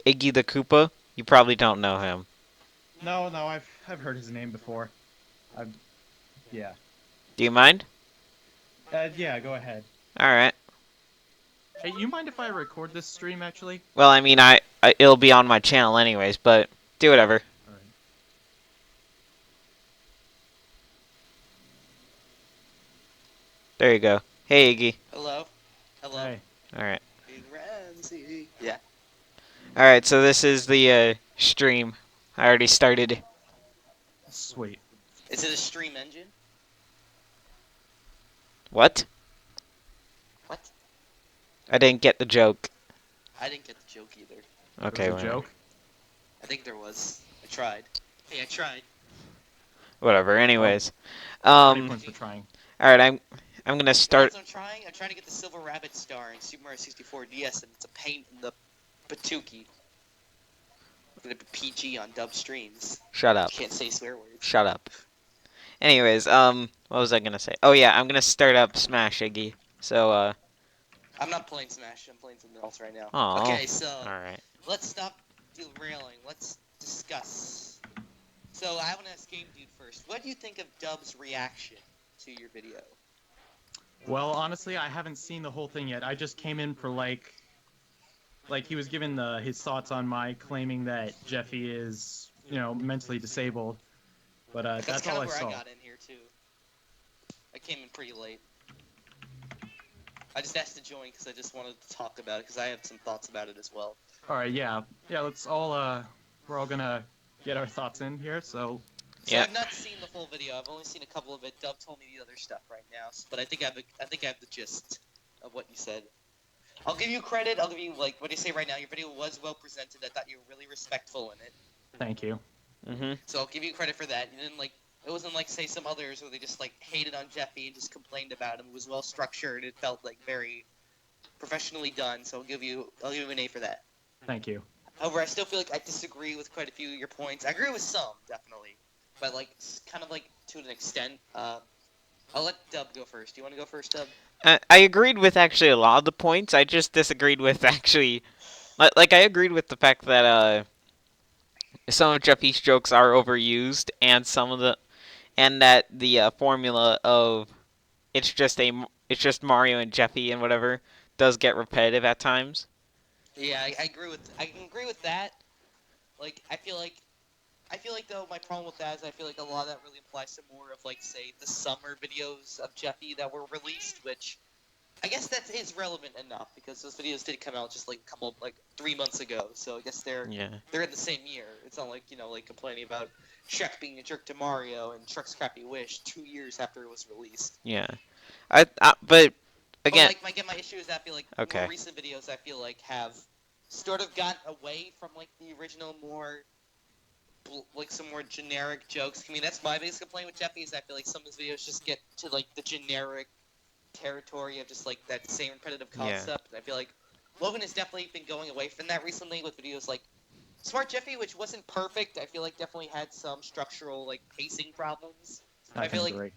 Iggy the Koopa? You probably don't know him. No, no, I've heard his name before. I've yeah. Do you mind? Yeah, go ahead. Alright. Hey, you mind if I record this stream actually? Well, I mean, it'll be on my channel anyways, but do whatever. All right. There you go. Hey, Iggy. Hello? Hello? Hey. Alright. Big Ramsey. Yeah. Alright, so this is the stream. I already started. Sweet. Is it a stream engine? What? What? I didn't get the joke. I didn't get the joke either. Okay, It was a whatever. joke. I think there was. I tried. Hey, I tried. Whatever. Anyways, 20 points for trying. all right. I'm gonna start. I'm trying. I'm trying to get the Silver Rabbit star in Super Mario 64 DS, and it's a pain in the patookie. I'm gonna be PG on dub streams. Shut up. Can't say swear words. Shut up. Anyways, what was I gonna say? Oh yeah, I'm gonna start up Smash, Iggy. So I'm not playing Smash. I'm playing something else right now. Aw. Okay, so all right. let's stop derailing. Let's discuss. So I want to ask GameCube first. What do you think of Dub's reaction to your video? Well, honestly, I haven't seen the whole thing yet. I just came in for like he was giving his thoughts on my claiming that Jeffy is, mentally disabled. But that's kind all of I where saw. I got in here too. I came in pretty late. I just asked to join because I just wanted to talk about it because I have some thoughts about it as well. All right, yeah. Let's all we're all gonna get our thoughts in here. So So Yeah. I've not seen the full video. I've only seen a couple of it. Dub told me the other stuff right now, but I think I have the gist of what you said. I'll give you credit. I'll give you what do you say right now? Your video was well presented. I thought you were really respectful in it. thank you. So I'll give you credit for that. You didn't it wasn't like say some others where they just hated on Jeffy and just complained about him. It was well structured. It felt very professionally done. So I'll give you an A for that. Thank you. However, I still feel like I disagree with quite a few of your points. I agree with some, definitely, but kind of to an extent. I'll let Dub go first. Do you want to go first, Dub? I agreed with actually a lot of the points. I just disagreed with actually, like I agreed with the fact that some of Jeffy's jokes are overused, and that the formula of it's just Mario and Jeffy and whatever does get repetitive at times. Yeah, I can agree with that. I feel like though my problem with that is I feel like a lot of that really applies to more of say the summer videos of Jeffy that were released, which I guess that is relevant enough because those videos did come out just a couple 3 months ago. So I guess they're in the same year. It's not complaining about Shrek being a jerk to Mario and Shrek's Crappy Wish 2 years after it was released. Yeah, but again, my issue is that I feel Okay. more recent videos I feel have sort of gotten away from the original more some more generic jokes. I mean, that's my biggest complaint with Jeffy is I feel some of his videos just get to the generic territory of just that same repetitive concept. And I feel Logan has definitely been going away from that recently with videos like Smart Jeffy, which wasn't perfect. I feel definitely had some structural pacing problems. I feel like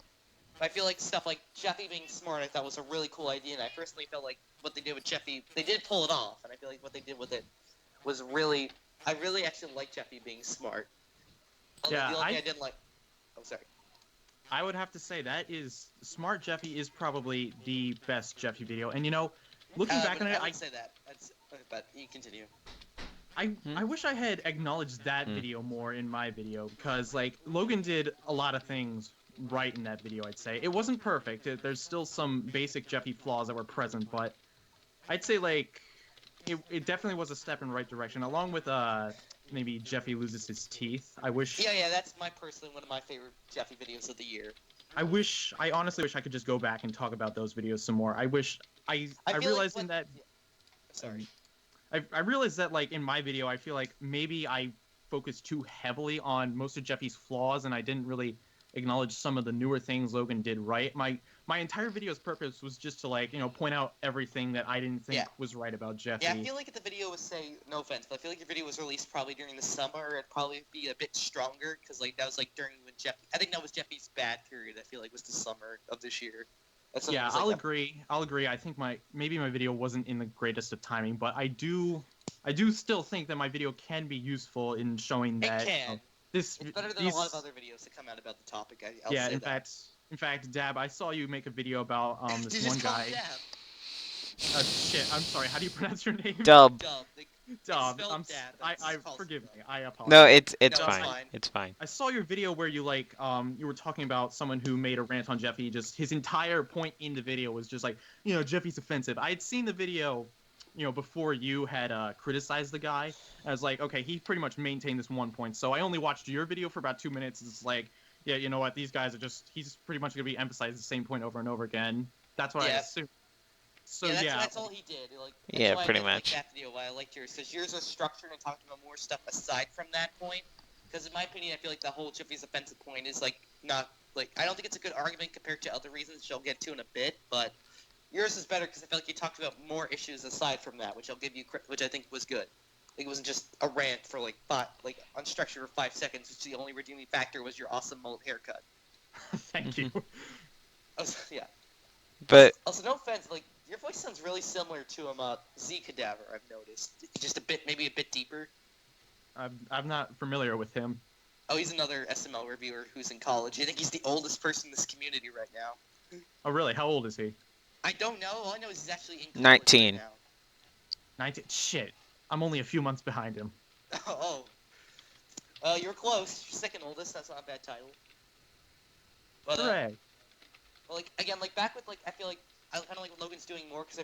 I feel stuff like Jeffy being smart I thought was a really cool idea, and I personally felt what they did with Jeffy, they did pull it off, and I feel what they did with it was really, I really actually like Jeffy being smart. Although Yeah, the only thing I didn't like, oh sorry. I would have to say that Smart Jeffy is probably the best Jeffy video, and looking back on it, I would say that. But you continue. I wish I had acknowledged that video more in my video, because Logan did a lot of things right in that video. I'd say it wasn't perfect. There's still some basic Jeffy flaws that were present, but I'd say it definitely was a step in the right direction. Along with maybe Jeffy loses his teeth. I wish. Yeah, that's personally one of my favorite Jeffy videos of the year. I honestly wish I could just go back and talk about those videos some more. I wish I realized in that. Sorry. I realized that in my video, I feel maybe I focused too heavily on most of Jeffy's flaws, and I didn't really acknowledge some of the newer things Logan did right. My entire video's purpose was just to point out everything that I didn't think was right about Jeffy. Yeah, I feel if the video was no offense, but I feel your video was released probably during the summer, it'd probably be a bit stronger because that was during when Jeffy. I think that was Jeffy's bad period. I feel was the summer of this year. Yeah, I'll agree. I think maybe my video wasn't in the greatest of timing, but I do I do still think that my video can be useful in showing It that can. this It's better than a these lot of other videos that come out about the topic. I'll yeah. say that. In fact, Dab, I saw you make a video about Did this you one just call me guy. Dab? Shit. I'm sorry. How do you pronounce your name? Dub. Dub. It's Dub. spelled Dab. But I it's called forgive Dub. me. I No, apologize. it's No, fine. fine. It's fine. I saw your video where you you were talking about someone who made a rant on Jeffy. Just his entire point in the video was just like, Jeffy's offensive. I had seen the video, before you had criticized the guy. I was like, okay, he pretty much maintained this one point. So I only watched your video for about 2 minutes. It's like, yeah, you know what? These guys are he's pretty much gonna be emphasizing the same point over and over again. That's what I assumed. So yeah, that's all he did. Like, that's Yeah, why pretty I did much. like that video. Why I liked yours, because yours was structured and talked about more stuff aside from that point. Because in my opinion, I feel like the whole Jeffy's offensive point is like not like I don't think it's a good argument compared to other reasons, which I'll get to in a bit. But yours is better because I feel like you talked about more issues aside from that, which I'll give you, which I think was good. Like, it wasn't just a rant for like unstructured for 5 seconds, which the only redeeming factor was your awesome mullet haircut. Thank you. Yeah. But Also, no offense, like your voice sounds really similar to Z Cadaver. I've noticed, just maybe a bit deeper. I'm not familiar with him. Oh, he's another SML reviewer who's in college. I think he's the oldest person in this community right now. Oh, really? How old is he? I don't know. All I know is he's actually in college 19. right now. 19. Shit. I'm only a few months behind him. Oh. You're close. You're second oldest. That's not a bad title. But Hooray. well, like again, like back with I feel like I kind of like what Logan's doing more because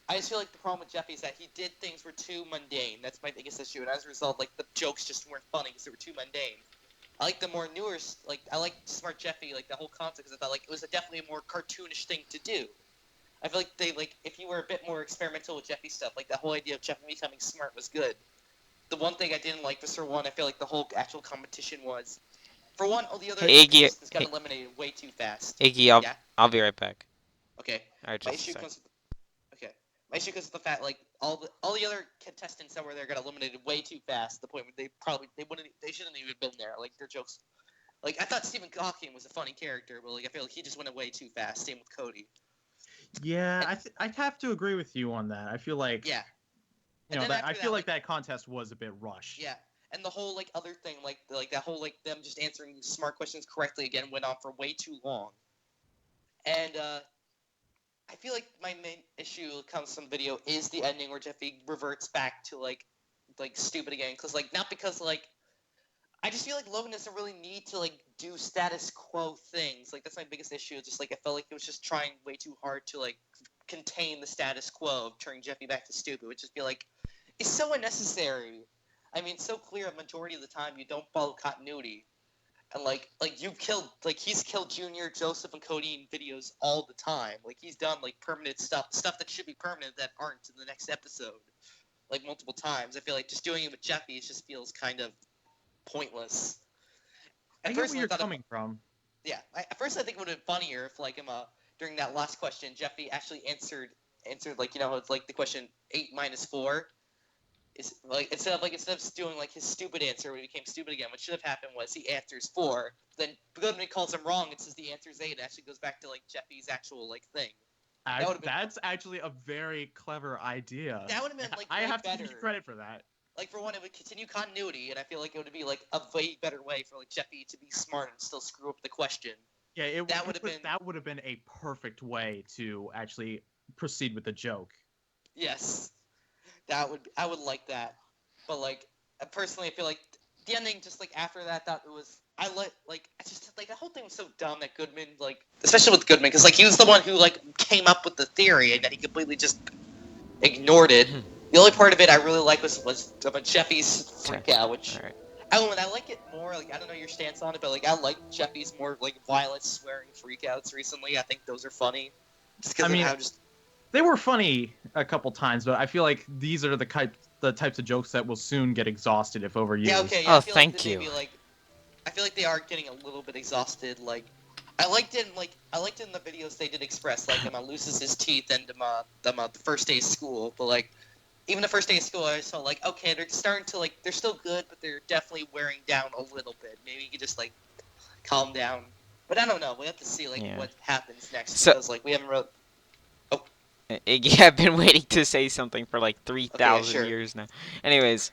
I just feel like the problem with Jeffy is that he did things were too mundane. That's my biggest issue, and as a result, like the jokes just weren't funny because they were too mundane. I like the more newer, I like Smart Jeffy, like the whole concept, because I felt like it was definitely a more cartoonish thing to do. I feel like if you were a bit more experimental with Jeffy stuff, like the whole idea of Jeffy becoming smart was good. The one thing I didn't like was, for one, I feel like the whole actual competition was, for one, all the other Hey, Iggy, contestants got eliminated way too fast. Iggy, Yeah? I'll be right back. Okay. Alright, My just a issue sec. comes. Okay. My issue comes with the fact all the other contestants that were there got eliminated way too fast. To the point where they shouldn't even been there. Like their jokes. Like I thought Stephen Hawking was a funny character, but I feel like he just went away too fast. Same with Cody. Yeah, I'd have to agree with you on that. I feel like Yeah. I feel like that contest was a bit rushed. Yeah. And the whole other thing, that whole them just answering smart questions correctly again went on for way too long. And I feel like my main issue comes from the video is the ending where Jeffy reverts back to like stupid again, because not because I just feel like Logan doesn't really need to do status quo things. That's my biggest issue. Just I felt like it was just trying way too hard to contain the status quo of turning Jeffy back to stupid, which just feel like it's so unnecessary. I mean, it's so clear a majority of the time you don't follow continuity. And you've killed he's killed Junior, Joseph, and Cody in videos all the time. He's done permanent stuff that should be permanent that aren't in the next episode, multiple times. I feel like just doing it with Jeffy just feels kind of pointless. I get where you're coming from. Yeah, at first I think it would have been funnier if during that last question Jeffy actually answered it's the question 8 minus 4. Is instead of doing his stupid answer when he became stupid again, what should have happened was he answers 4, then Goodman calls him wrong and says the answer is 8. It actually goes back to Jeffy's actual thing. That's actually a very clever idea. That would have been I have better. to give you credit for that. For one, it would continue continuity, and I feel like it would be a way better way for Jeffy to be smart and still screw up the question. Yeah, that would have been a perfect way to actually proceed with the joke. Yes. I would like that, but personally, I feel like the ending just after that, thought it was I just the whole thing was so dumb that Goodman especially with Goodman because he was the one who came up with the theory and then he completely just ignored it. The only part of it I really liked was about Jeffy's freak out, which I like it more. I don't know your stance on it, but I like Jeffy's more violent swearing freakouts recently. I think those are funny, just because of how just. They were funny a couple times, but I feel like these are the types of jokes that will soon get exhausted if overused. Yeah, okay. Yeah, oh, thank you. I feel like they are getting a little bit exhausted. I liked it in the videos they did express, loses his teeth and the first day of school. But even the first day of school, I saw okay, they're starting to they're still good, but they're definitely wearing down a little bit. Maybe you could just calm down. But I don't know. We have to see what happens next because we haven't really. Iggy, I've been waiting to say something for like Okay, yeah, 3,000 sure. years now. Anyways,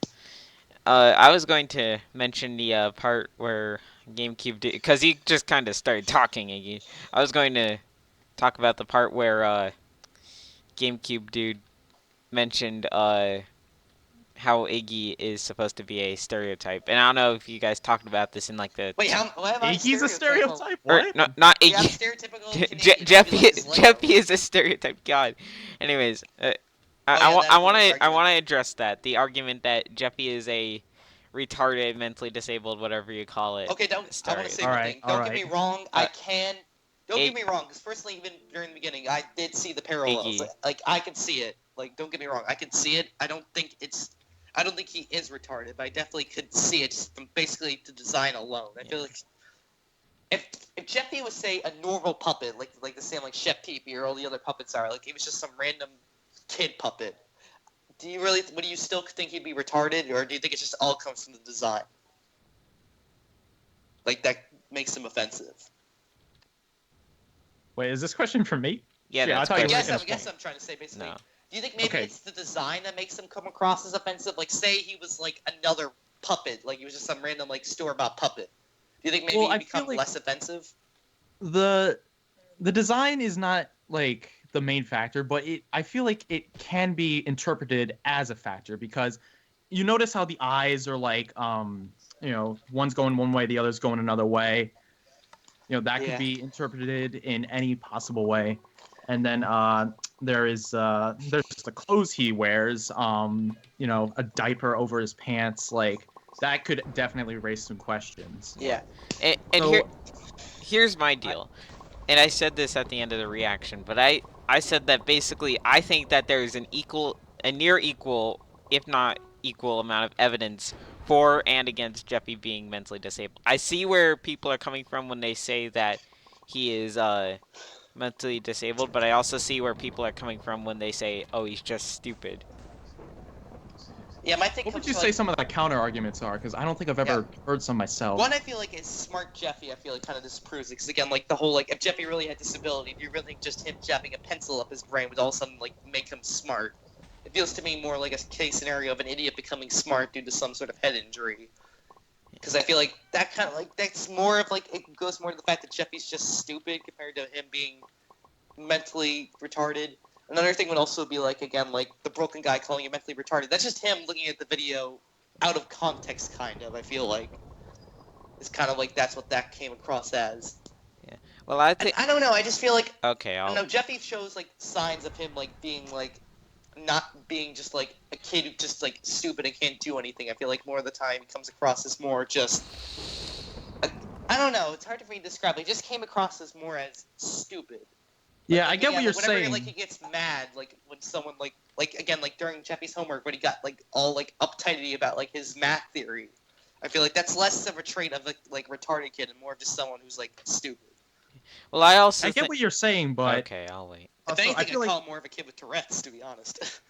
I was going to mention the part where GameCube did, because he just kind of started talking, Iggy. I was going to talk about the part where GameCube Dude mentioned how Iggy is supposed to be a stereotype, and I don't know if you guys talked about this in like the Wait, what am I Iggy's a stereotypical? stereotype? or What? no, not Yeah, I'm Iggy. stereotypical Canadian. I feel like Jeffy his lingo. Jeffy is a stereotype. God. Anyways, Oh yeah, I that want whole to argument. address that the argument that Jeffy is a retarded, mentally disabled, whatever you call it, Okay, don't. I want to say stereotype. All one right, thing. all Don't get me right. wrong. I Uh, can. Don't get Ig- me wrong. Because personally, even during the beginning, I did see the parallels. Iggy. Like I can see it. Like don't get me wrong. I can see it. I don't think it's. I don't think he is retarded, but I definitely could see it just from basically the design alone. I feel like if Jeffy was say a normal puppet, like the same like Chef Pee or all the other puppets are, like he was just some random kid puppet. Do you really? Would you still think he'd be retarded, or do you think it just all comes from the design? Like that makes him offensive. Wait, is this question for me? Yeah, Shit, I that's thought you I were question. guess making I'm, a I guess point. I'm trying to say basically. No. Do you think maybe Okay. it's the design that makes him come across as offensive? Like, say he was like another puppet, like he was just some random like store bought puppet. Do you think maybe Well, he'd I feel become like less offensive? the the design is not like the main factor, but I feel like it can be interpreted as a factor because you notice how the eyes are like one's going one way, the other's going another way. That could Yeah. be interpreted in any possible way. And then there's the clothes he wears, a diaper over his pants, like that could definitely raise some questions. Yeah. And So here's my I, deal. And I said this at the end of the reaction, but I said that basically I think that there's a near equal, if not equal amount of evidence for and against Jeffy being mentally disabled. I see where people are coming from when they say that he is mentally disabled, but I also see where people are coming from when they say, "Oh, he's just stupid." Yeah, my thing what would comes you from say like some of the counter arguments are? Because I don't think I've yeah. ever heard some myself. One I feel like is smart Jeffy. I feel like kind of disproves it because again, like the whole like if Jeffy really had disability, do you really think just him jabbing a pencil up his brain would all of a sudden like make him smart? It feels to me more like a case scenario of an idiot becoming smart due to some sort of head injury. Because I feel like that kind of like that's more of like it goes more to the fact that Jeffy's just stupid compared to him being mentally retarded. Another thing would also be like again like the broken guy calling him mentally retarded. That's just him looking at the video out of context, kind of. I feel like it's kind of like that's what that came across as. Yeah. Well, I And think I don't know. I just feel like okay, I don't I'll know. Jeffy shows like signs of him like being like not being just like a kid who just like stupid and can't do anything. I feel like more of the time he comes across as more just I don't know. It's hard for me to describe. He just came across as more as stupid. Yeah, I get what you're whenever, saying. like he gets mad, like when someone like again like during Jeffy's homework when he got like all like uptighty about like his math theory. I feel like that's less of a trait of a like retarded kid and more of just someone who's like stupid. well, I also I get think what you're saying, but okay, I'll wait. If also I anything, feel I'd like call him more of a kid with Tourette's, to be honest.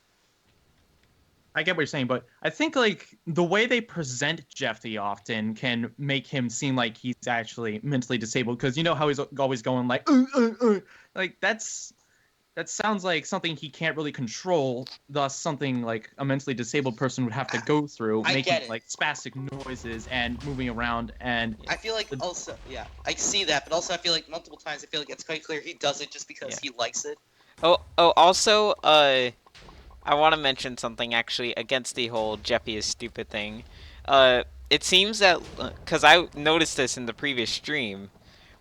I get what you're saying, but I think like the way they present Jeffy often can make him seem like he's actually mentally disabled because you know how he's always going like like that sounds like something he can't really control, thus something like a mentally disabled person would have to go through, I making get it. like spastic noises and moving around and I feel like also, yeah, I see that, but also I feel like multiple times I feel like it's quite clear he does it just because he likes it. Also, I want to mention something actually against the whole Jeffy is stupid thing. It seems that because I noticed this in the previous stream,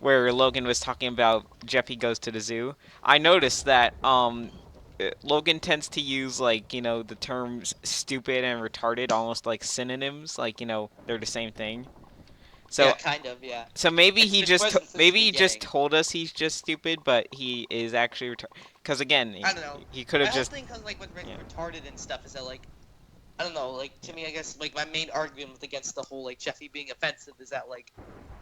where Logan was talking about Jeffy goes to the zoo. I noticed that Logan tends to use like the terms stupid and retarded almost like synonyms, like they're the same thing. Yeah, So kind of, yeah. so maybe It's he been just present since maybe the he just beginning. told us he's just stupid, but he is actually retarded. Because again, I don't know. he could My have whole just thing comes like with retarded and stuff is that like I don't know, like to me I guess like my main argument against the whole like Jeffy being offensive is that like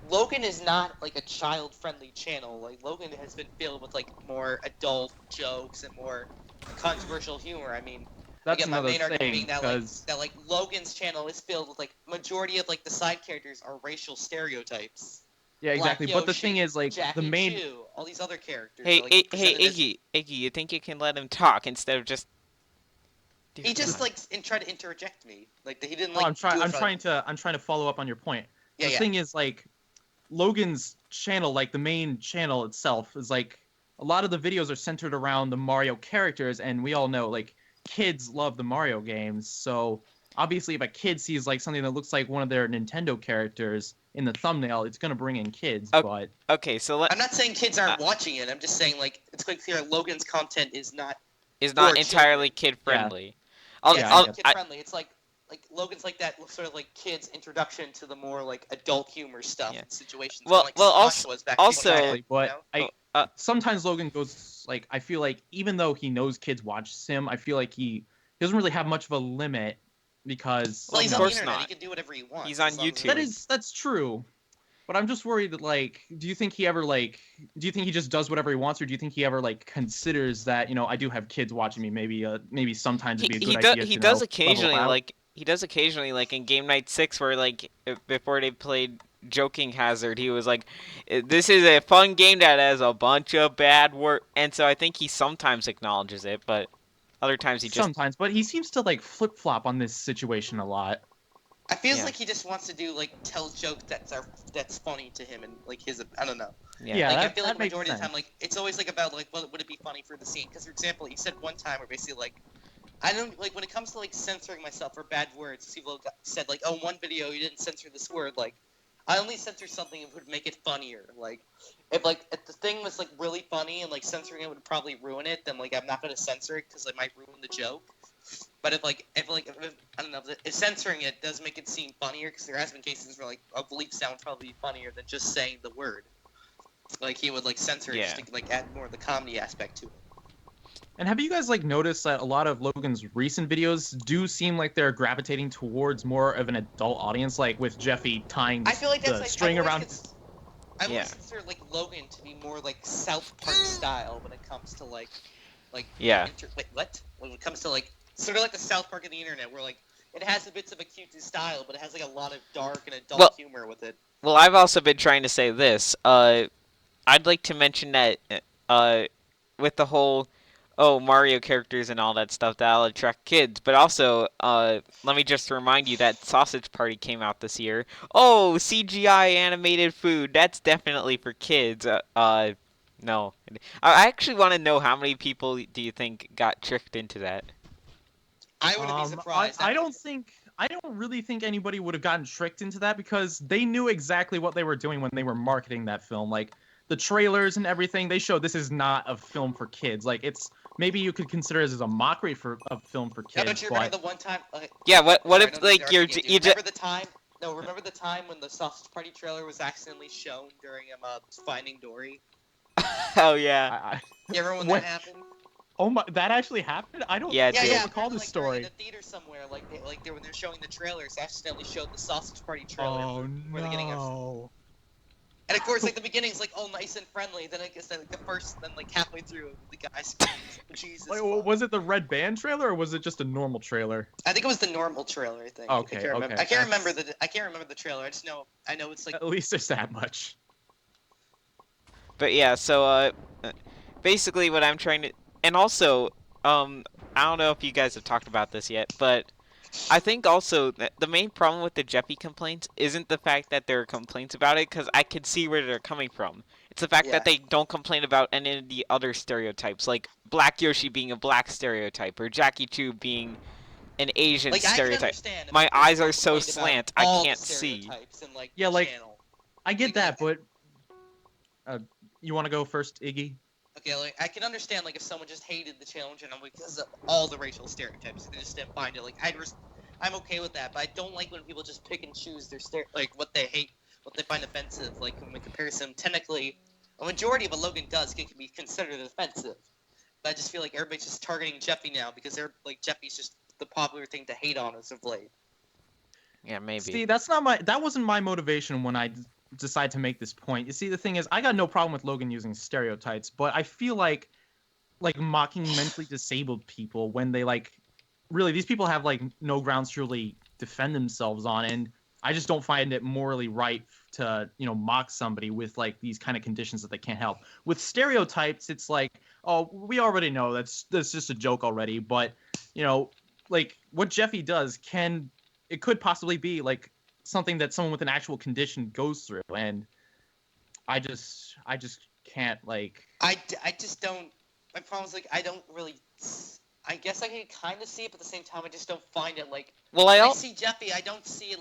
Logan is not like a child friendly channel. Like Logan has been filled with like more adult jokes and more controversial humor. I mean that's again my another main argument thing being that because Logan's channel is filled with like majority of like the side characters are racial stereotypes. Yeah, Black exactly. But the Yoshi, thing is, like, the Jackie main Chu, all these other characters are Hey, like hey, presented as. Iggy, you think you can let him talk instead of just? He Dear just God. like tried to interject me. Like he didn't oh, like do it I'm for like. trying to follow up on your point. Yeah, The yeah. thing is, like, Logan's channel, like the main channel itself, is like a lot of the videos are centered around the Mario characters, and we all know like kids love the Mario games. So obviously, if a kid sees like something that looks like one of their Nintendo characters in the thumbnail, it's gonna bring in kids. O- But Okay, so let I'm not saying kids uh, aren't watching it. I'm just saying like it's quite clear Logan's content is not is for not children. entirely kid yeah, friendly. Yeah, it's I not get. kid friendly. It's like Logan's like that sort of like kids introduction to the more like adult humor stuff Yeah. and situations, kind of Well, like well, Smosh also, was back in the also, day. Exactly, You but know? oh, I sometimes Logan goes like I feel like even though he knows kids watch Sim, I feel like he doesn't really have much of a limit because Well, well, you of he's on the know course internet. He not. can do whatever he He's wants on as long as that YouTube. like. is that's true. But I'm just worried that like do you think he ever like do you think he just does whatever he wants or do you think he ever like considers that, I do have kids watching me, maybe sometimes it'd be a good idea He to does level occasionally out. like he does occasionally like in Game Night 6 where like before they played Joking Hazard he was like this is a fun game that has a bunch of bad word and so I think he sometimes acknowledges it but other times he just Sometimes, but he seems to like flip-flop on this situation a lot. I feels yeah like he just wants to do like tell jokes that's funny to him and like his I don't know. yeah Yeah, Like I that feel like that the makes majority of the sense. time, like it's always like about like what would it be funny for the scene? Because for example, he said one time where basically like I don't like when it comes to like censoring myself for bad words. People said like, oh, one video you didn't censor this word. Like I only censor something if it would make it funnier. Like if the thing was like really funny and like censoring it would probably ruin it, then like I'm not gonna censor it because it might ruin the joke. But if I don't know if censoring it does make it seem funnier because there has been cases where like a bleep sound would probably be funnier than just saying the word. Like he would like censor it yeah just to like add more of the comedy aspect to it. And have you guys like noticed that a lot of Logan's recent videos do seem like they're gravitating towards more of an adult audience, like with Jeffy tying I feel like that's the like string around. I've yeah always considered like Logan to be more like South Park style when it comes to like yeah wait what? When it comes to like sort of like the South Park of the internet where like it has a bits of a cutesy style, but it has like a lot of dark and adult well humor with it. well I've also been trying to say this I'd like to mention that uh with the whole Mario characters and all that stuff that'll attract kids, but also let me just remind you that Sausage Party came out this year. Oh, CGI animated food, that's definitely for kids. No. I actually want to know how many people do you think got tricked into that? I wouldn't be surprised. I don't really think anybody would have gotten tricked into that because they knew exactly what they were doing when they were marketing that film. Like the trailers and everything, they showed this is not a film for kids. Like it's maybe you could consider it as a mockery for a film for No, kids, don't you remember but the one time? Yeah, what Sorry, I if don't mean to like interrupt again. Do you you just remember the time? No, remember the time when the Sausage Party trailer was accidentally shown during Finding Dory? Oh yeah. You remember when what? that happened? Oh my, that actually happened? Yeah, it Yeah, I don't yeah. did. recall Apparently, this like during in story. the theater somewhere, when they're showing the trailers, they accidentally showed the Sausage Party trailer Oh where they're getting upset. no. And of course, like the beginning's like all nice and friendly. Then I guess like the first, then like halfway through, the guy screams, "Jesus!" Like, fuck." was it the Red Band trailer or was it just a normal trailer? I think it was the normal trailer. I think. Okay, okay. I can't remember I can't remember the trailer. I know it's like. At least there's that much. But yeah, so basically what I'm trying to and also I don't know if you guys have talked about this yet, but I think also that the main problem with the Jeffy complaints isn't the fact that there are complaints about it cuz I can see where they're coming from. It's the fact Yeah. that they don't complain about any of the other stereotypes like Black Yoshi being a black stereotype or Jackie Chu being an Asian Like I can stereotype. understand if My a person eyes are so complained about slant, I all the can't see. stereotypes in like Yeah, the like channel. I get Like, that, but you want to go first, Iggy? Okay, like I can understand like if someone just hated the channel in general because of all the racial stereotypes, they just didn't find it. Like I'm okay with that, but I don't like when people just pick and choose their like what they hate, what they find offensive. Like in comparison, technically, a majority of what Logan does can be considered offensive. But I just feel like everybody's just targeting Jeffy now because they're like Jeffy's just the popular thing to hate on as of late. Yeah, maybe. See, that wasn't my motivation when I decide to make this point. You see, the thing is, I got no problem with Logan using stereotypes, but I feel like mocking mentally disabled people when they like really these people have like no grounds to really defend themselves on, and I just don't find it morally right to, mock somebody with like these kind of conditions that they can't help. With stereotypes, it's like, oh, we already know that's just a joke already. But, you know, like what Jeffy does it could possibly be like something that someone with an actual condition goes through, and I just can't like. I just don't. My problem is like I don't really. I guess I can kind of see it, but at the same time, I just don't find it like. Well, When I see Jeffy, I don't see it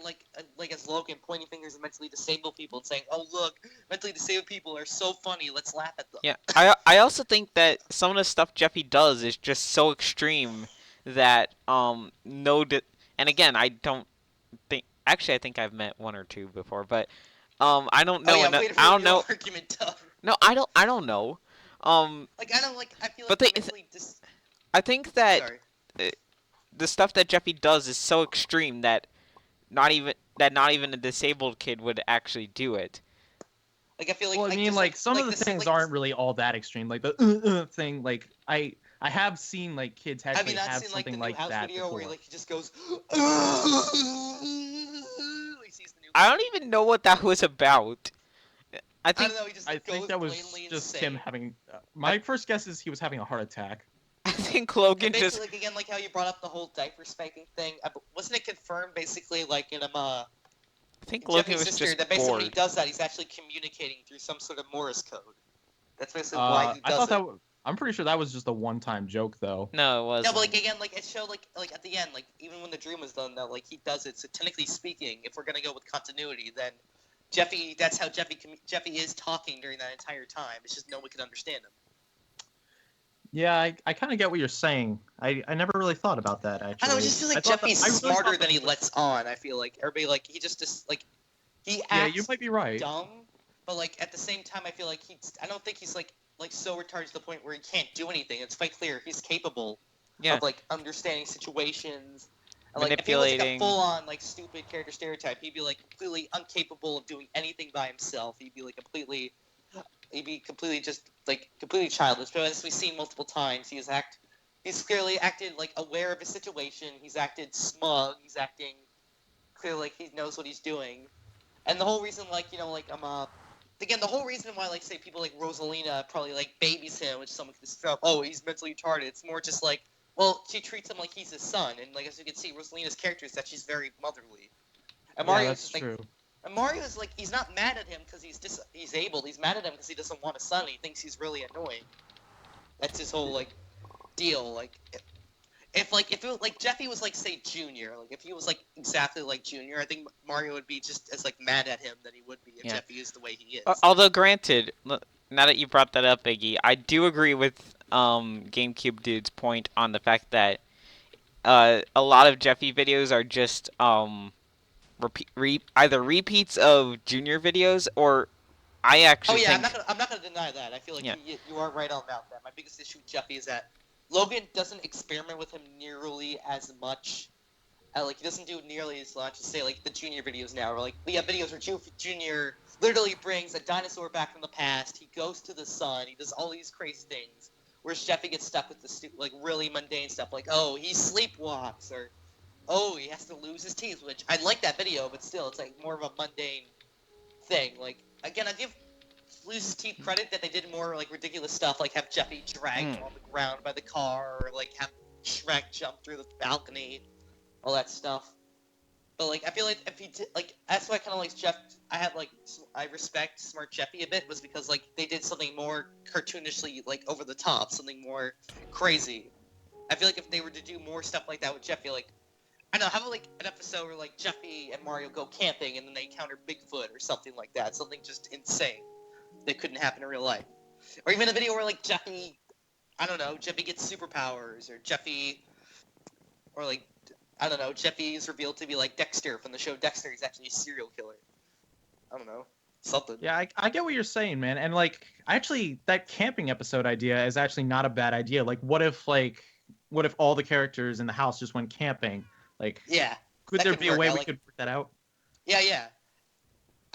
like as Logan pointing fingers at mentally disabled people and saying, "Oh look, mentally disabled people are so funny. Let's laugh at them." yeah, I also think that some of the stuff Jeffy does is just so extreme that and again, I don't think actually I think I've met one or two before, but I don't Oh know yeah, I'm enough. waiting I for don't your know. argument, tough. No, I don't know. Like I don't like. I feel But like mentally I think that Sorry. uh, the stuff that Jeffy does is so extreme that not even a disabled kid would actually do it. Like I feel Well, I like mean, just like some of like the this things like. aren't really all that extreme. Like the thing, like I have seen like kids Have you actually not have seen like the something new like house that video where before. like he just goes? He sees the new I house. don't even know what that was about. I I think don't know. He just I think goes that was blatantly just him insane. having. I, My first guess is he was having a heart attack. I think And Logan basically, just like again, like how you brought up the whole diaper spanking thing, wasn't it confirmed basically, like I think in Logan Jeffy's was sister, just that basically when he bored. does that, he's actually communicating through some sort of Morse code. That's basically why he I does thought it. I'm pretty sure that was just a one-time joke though. No, it No, but wasn't. like again, like it showed like at the end, like even when the dream was done, that like he does it. So technically speaking, if we're gonna go with continuity, then Jeffy, that's how Jeffy is talking during that entire time. It's just no one can understand him. Yeah, I kind of get what you're saying. I never really thought about that I don't know. I actually. just feel I like thought that Jeffy's I really smarter thought than that he was just. lets on. I feel like everybody like he just like he Yeah, you acts might be right. dumb, but like at the same time, I feel like I don't think he's like so retarded to the point where he can't do anything. It's quite clear he's capable Yeah, of like understanding situations. And, like if he was like a manipulating. full on like stupid character stereotype, he'd be like completely incapable of doing anything by himself. He'd be completely just like completely childish. But as we've seen multiple times, he's clearly acted like aware of his situation. He's acted smug. He's acting clearly like he knows what he's doing. And the whole reason, like like again, the whole reason why like say people like Rosalina probably like babies him, which someone could just feel, oh, he's mentally retarded. It's more just like, well, she treats him like he's his son, and like as you can see, Rosalina's character is that she's very motherly. And Yeah, Mario's that's just like, true. and Mario's like, he's not mad at him because he's able. He's mad at him because he doesn't want a son. And he thinks he's really annoying. That's his whole like deal. Like if it was, like Jeffy was like say Junior, like if he was like exactly like Junior, I think Mario would be just as like mad at him than he would be if Yeah. Jeffy is the way he is. Although granted, now that you brought that up, Iggy, I do agree with GameCube Dude's point on the fact that a lot of Jeffy videos are just either repeats of Junior videos or I Oh actually yeah, think I'm not gonna deny that. I feel like yeah. you are right on about that. My biggest issue with Jeffy is that Logan doesn't experiment with him nearly as much. Like he doesn't do nearly as much as say like the Junior videos now, or like we have videos where Junior literally brings a dinosaur back from the past. He goes to the sun. He does all these crazy things. Whereas Jeffy gets stuck with the like really mundane stuff, like oh he sleepwalks or oh he has to lose his teeth. Which I like that video, but still it's like more of a mundane thing. Like again, I give Lose His Teeth credit that they did more like ridiculous stuff, like have Jeffy dragged on the ground by the car, or like have Shrek jump through the balcony, all that stuff. But like I feel like if he did, like that's why I kind of like Jeff. I respect Smart Jeffy a bit was because like they did something more cartoonishly like over the top, something more crazy. I feel like if they were to do more stuff like that with Jeffy, like I don't know, have like an episode where like Jeffy and Mario go camping and then they encounter Bigfoot or something like that, something just insane that couldn't happen in real life. Or even a video where like Jeffy, I don't know, Jeffy gets superpowers, or Jeffy, or like I don't know, Jeffy is revealed to be like Dexter from the show Dexter. He's actually a serial killer. I don't know, something. Yeah, I get what you're saying, man. And like actually that camping episode idea is actually not a bad idea. What if all the characters in the house just went camping? Like Yeah, could that there could be a work. way I we like. could work that out? Yeah, yeah.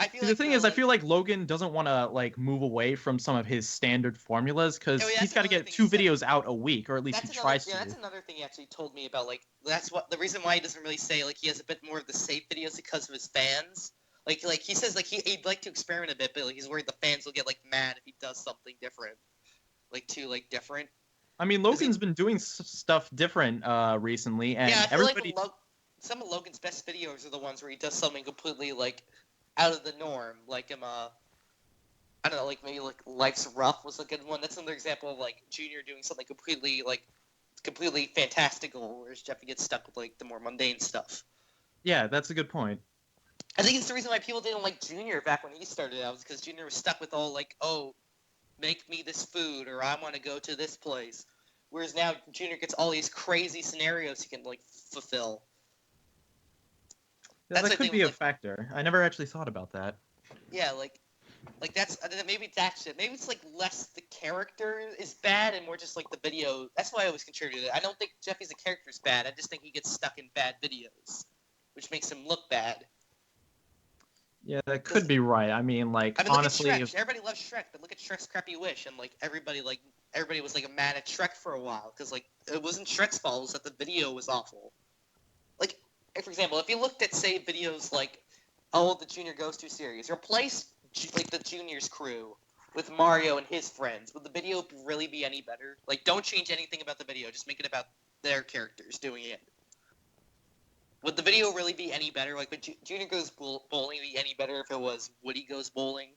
I feel The like thing is, I feel like Logan doesn't want to like move away from some of his standard formulas because oh, yeah, he's that's got to another get thing he 2 said. videos out a week, or at least he That's another tries to. that's another thing he actually told me about. Like that's what the reason why he doesn't really say like he has a bit more of the safe videos because of his fans. Like he says like he'd like to experiment a bit, but like, he's worried the fans will get like mad if he does something different, like too like different. I mean, 'Cause Logan's been doing stuff different recently, yeah, and I feel like everybody. some of Logan's best videos are the ones where he does something completely like out of the norm, like I don't know, like maybe like Life's Rough was a good one. That's another example of like Junior doing something completely fantastical, whereas Jeffy gets stuck with like the more mundane stuff. Yeah, that's a good point. I think it's the reason why people didn't like Junior back when he started out, was because Junior was stuck with all like, oh, make me this food, or I want to go to this place. Whereas now Junior gets all these crazy scenarios he can like fulfill. Yeah, That's that the could thing be with a like, factor. I never actually thought about that. yeah, like that's maybe that's it. Maybe it's like less the character is bad and more just like the video. That's why I always contributed it. I don't think Jeffy's a character is bad. I just think he gets stuck in bad videos, which makes him look bad. Yeah, that Because could be right. I mean, like I mean, look at honestly, Shrek. Everybody loves Shrek, but look at Shrek's Crappy Wish, and like everybody was like mad at Shrek for a while because like it wasn't Shrek's fault, it was that the video was awful. Like, for example, if you looked at say videos like oh the Junior Goes To series, replace like the Junior's crew with Mario and his friends, would the video really be any better? Like, don't change anything about the video, just make it about their characters doing it. Would the video really be any better? Like, would Junior Goes Bowling be any better if it was Woody Goes Bowling?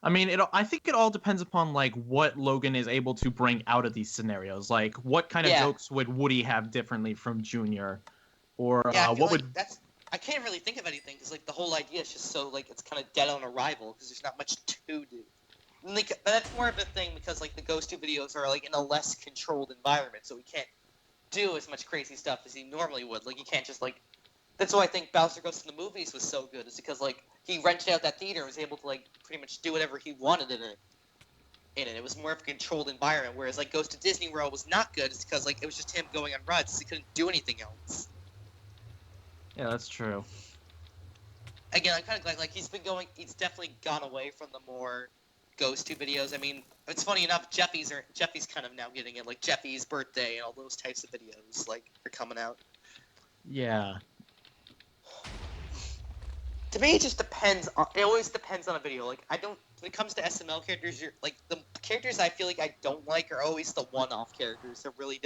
I mean, I think it all depends upon like what Logan is able to bring out of these scenarios. Like, what kind of Yeah. jokes would Woody have differently from Junior, or Yeah, I feel what like would? that's. I can't really think of anything because like the whole idea is just so like it's kind of dead on arrival because there's not much to do. And, like, but that's more of a thing because like the Ghost 2 videos are like in a less controlled environment, so he can't do as much crazy stuff as he normally would. Like he can't just like. That's why I think Bowser Goes to the Movies was so good, is because like he rented out that theater and was able to like pretty much do whatever he wanted in it. It was more of a controlled environment, whereas like Ghost to Disney World was not good, it's because like it was just him going on rides, he couldn't do anything else. Yeah, that's true. Again, I'm kind of glad, like, he's definitely gone away from the more Ghost 2 videos. I mean, it's funny enough, Jeffy's kind of now getting it, like, Jeffy's birthday and all those types of videos, like, are coming out. Yeah. To me, it always depends on a video. Like, when it comes to SML characters, like, the characters I feel like I don't like are always the one-off characters that really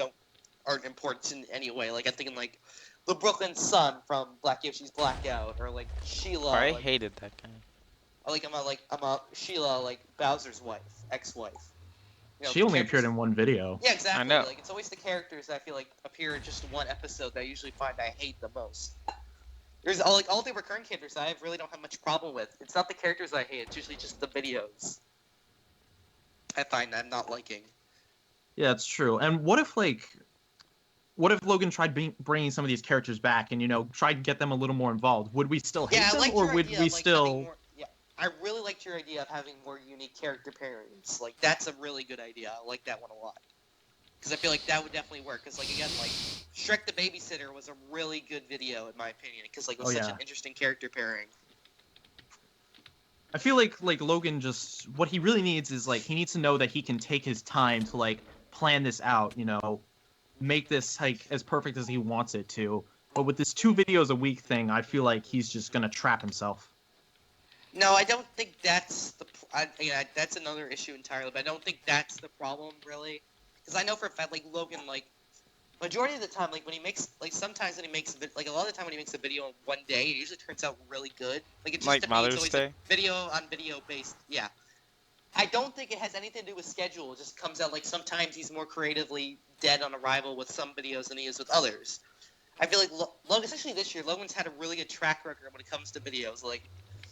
aren't important in any way. Like, I'm thinking, like, the Brooklyn Sun from Black Yoshi's Blackout, or like Sheila. I Like, hated that guy. or I'm a Sheila, like Bowser's ex-wife. You know, She only characters- appeared in one video. Yeah, exactly. I know. Like it's always the characters that I feel like appear in just one episode that I usually find I hate the most. There's all the recurring characters I really don't have much problem with. It's not the characters I hate; it's usually just the videos. I find I'm not liking. Yeah, that's true. And what if Logan tried bringing some of these characters back and tried to get them a little more involved? Would we still hate Yeah, I them, liked or your would idea we of, like, still? having more, yeah, I really liked your idea of having more unique character pairings. Like that's a really good idea. I like that one a lot. Because I feel like that would definitely work. Because like again, like Shrek the Babysitter was a really good video in my opinion. Because like it was such an interesting character pairing. I feel like Logan just what he really needs is like he needs to know that he can take his time to like plan this out. Make this like as perfect as he wants it to. But with this 2 videos a week thing, I feel like he's just gonna trap himself. No, I don't think that's that's another issue entirely. But I don't think that's the problem really. Because I know for a fact, like Logan, like majority of the time, like when he makes, like sometimes when he makes, like a lot of the time when he makes a video in one day, it usually turns out really good. Like it's just Like to me, it's Mother's always Day? a video on video based. Yeah. I don't think it has anything to do with schedule. It just comes out like sometimes he's more creatively dead on arrival with some videos than he is with others. I feel like Logan, especially this year, Logan's had a really good track record when it comes to videos. Like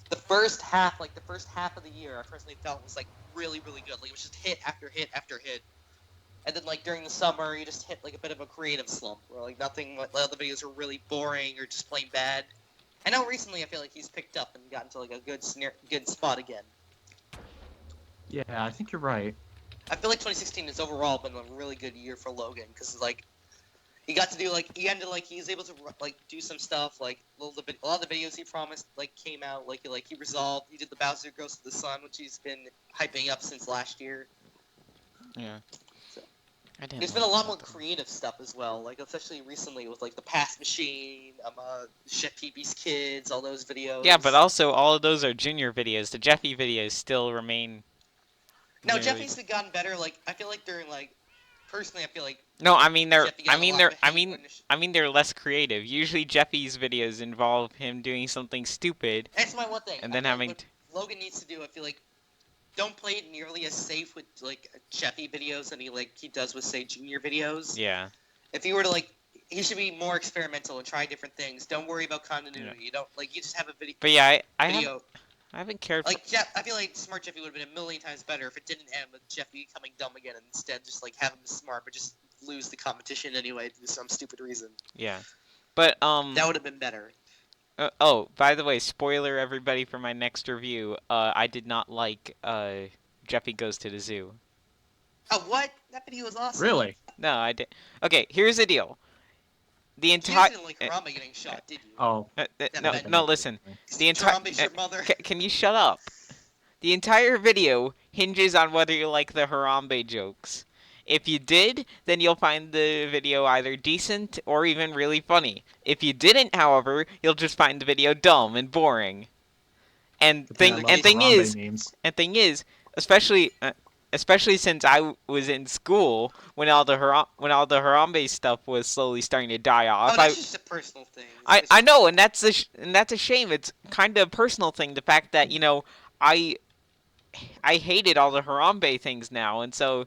the first half of the year, I personally felt was like really, really good. Like it was just hit after hit after hit. And then like during the summer, you just hit like a bit of a creative slump where like nothing, like the other videos are really boring or just plain bad. I know recently I feel like he's picked up and gotten to like a good spot again. Yeah, I think you're right. I feel like 2016 has overall been a really good year for Logan because like he got to do like he was able to like do some stuff like a lot of the videos he promised like came out like he resolved. He did the Bowser Goes to the Sun, which he's been hyping up since last year. Yeah. So, I didn't there's like been a lot that, more though. creative stuff as well, like especially recently with like the Past Machine, Chef Pee-Pee's Kids, all those videos. Yeah, but also all of those are junior videos. The Jeffy videos still remain. No, Really... Jeffy's been better. Like I feel like during like personally, I feel like No, I mean they're. Jeffy got a lot of hate. I mean they're less creative. Usually Jeffy's videos involve him doing something stupid That's my one thing. and I then feel having. like what Logan needs to do, I feel like, don't play it nearly as safe with like Jeffy videos than he does with say junior videos. Yeah. If he were to like, he should be more experimental and try different things. Don't worry about continuity. Yeah. You don't like you just have a video. But yeah, video. I haven't cared for. Like I feel like Smart Jeffy would have been a million times better if it didn't end with Jeffy becoming dumb again, and instead just like have him smart, but just lose the competition anyway due to some stupid reason. Yeah. But That would have been better. Oh, by the way, spoiler everybody for my next review. I did not like Jeffy Goes to the Zoo. Oh, what? That video was awesome. Really? No, I did. Okay, here's the deal. The You entire didn't like Harambe getting shot, did you? Oh. no, listen. The entire Harambe's your mother. Can you shut up? The entire video hinges on whether you like the Harambe jokes. If you did, then you'll find the video either decent or even really funny. If you didn't, however, you'll just find the video dumb and boring. And thing is, especially since I was in school when all the Harambe stuff was slowly starting to die off. Oh, that's just a personal thing. I know, and that's a shame. It's kind of a personal thing. The fact that I hated all the Harambe things now, and so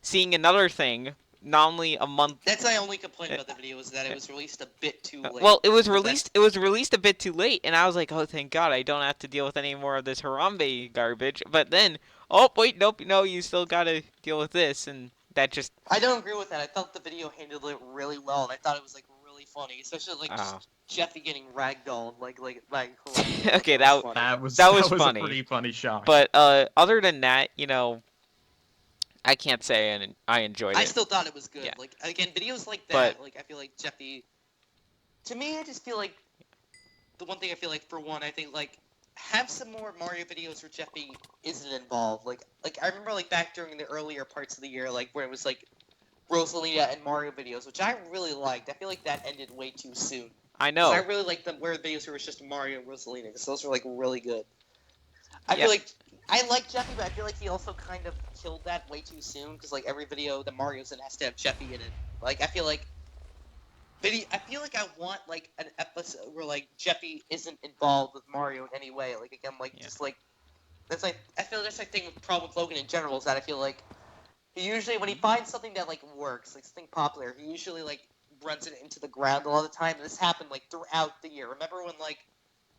seeing another thing, not only a month. That's my only complaint about the video was that it was released a bit too late. Well, it was released. It was released a bit too late, and I was like, "Oh, thank God, I don't have to deal with any more of this Harambe garbage." But then, oh wait, nope, no, you still gotta deal with this, and that just. I don't agree with that. I thought the video handled it really well, and I thought it was like really funny, especially like just Jeffy getting ragdolled, like. Okay, that was funny. A pretty funny shot. But other than that, I can't say I enjoyed it. I still thought it was good. Yeah. Like again, videos like that, like I feel like Jeffy. To me, I just feel like the one thing I feel like for one, I think like have some more Mario videos where Jeffy isn't involved. Like I remember like back during the earlier parts of the year, like where it was like Rosalina and Mario videos, which I really liked. I feel like that ended way too soon. I know. I really liked the videos where it was just Mario and Rosalina, because those were like really good. I feel like I like Jeffy, but I feel like he also kind of killed that way too soon, because like every video that Mario's in has to have Jeffy in it. Like I feel like I want like an episode where like Jeffy isn't involved with Mario in any way. Like again, like just like that's like I feel that's the thing with problem with Logan in general is that I feel like he usually when he finds something that like works, like something popular, he usually like runs it into the ground a lot of the time. And this happened like throughout the year. Remember when like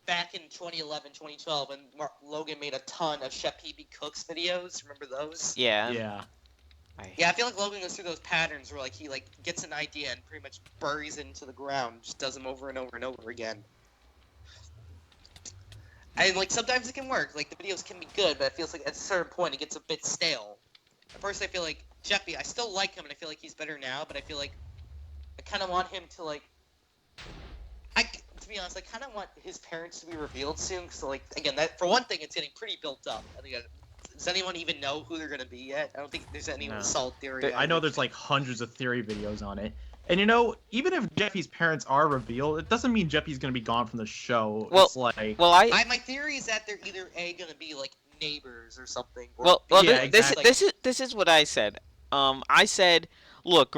back in 2011, 2012, and Logan made a ton of Chef PB Cooks videos. Remember those? Yeah. Yeah. Yeah, I feel like Logan goes through those patterns where like he like gets an idea and pretty much buries it into the ground, just does them over and over and over again. And like sometimes it can work, like the videos can be good, but it feels like at a certain point it gets a bit stale. At first I feel like Jeffy, I still like him and I feel like he's better now, but I feel like I kind of want him to like, to be honest, I kind of want his parents to be revealed soon, because like again, that for one thing, it's getting pretty built up. I think. Does anyone even know who they're gonna be yet? I don't think there's any solid theory. I know there's like hundreds of theory videos on it. And even if Jeffy's parents are revealed, it doesn't mean Jeffy's gonna be gone from the show. Well, it's like my theory is that they're either gonna be like neighbors or something. Or this is what I said. I said, look,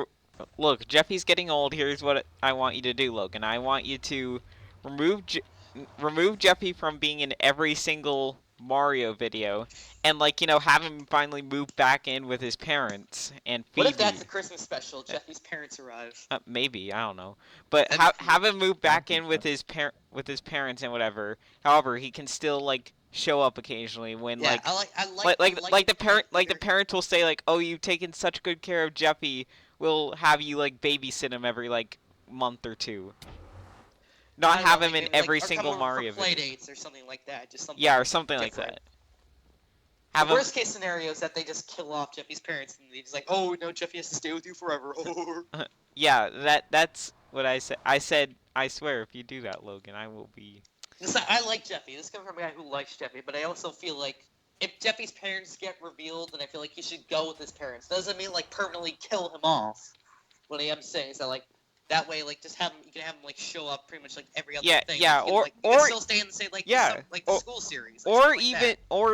Jeffy's getting old. Here's what I want you to do, Logan. I want you to remove Jeffy from being in every single Mario video, and have him finally move back in with his parents and Phoebe. What if that's a Christmas special? Jeffy's parents arrive. Maybe, I don't know, but have him move back in with his parents and whatever. However, he can still show up occasionally when the parent will say oh, you've taken such good care of Jeffy, we'll have you babysit him every month or two. Not have him in every single Mario video. Play dates or something like that. Just something. Yeah, or something like that. Have The him. worst case scenario is that they just kill off Jeffy's parents and they just like, oh no, Jeffy has to stay with you forever. Yeah, that's what I said. I said, I swear, if you do that, Logan, I will be. I like Jeffy. This comes from a guy who likes Jeffy, but I also feel like if Jeffy's parents get revealed, then I feel like he should go with his parents. Doesn't mean like permanently kill him off. What I am saying is that like that way, like just have him, you can have him like show up pretty much like every other thing. Yeah, like, you can still stay in the same like yeah, the school series, or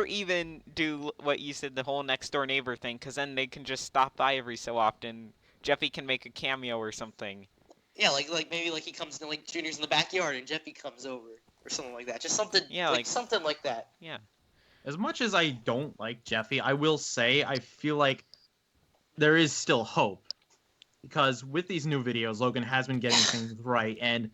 even do what you said, the whole next door neighbor thing, because then they can just stop by every so often. Jeffy can make a cameo or something. Yeah, like maybe like he comes in like Junior's in the backyard and Jeffy comes over or something like that. Just something something like that. Yeah. As much as I don't like Jeffy, I will say I feel like there is still hope. Because with these new videos, Logan has been getting things right, and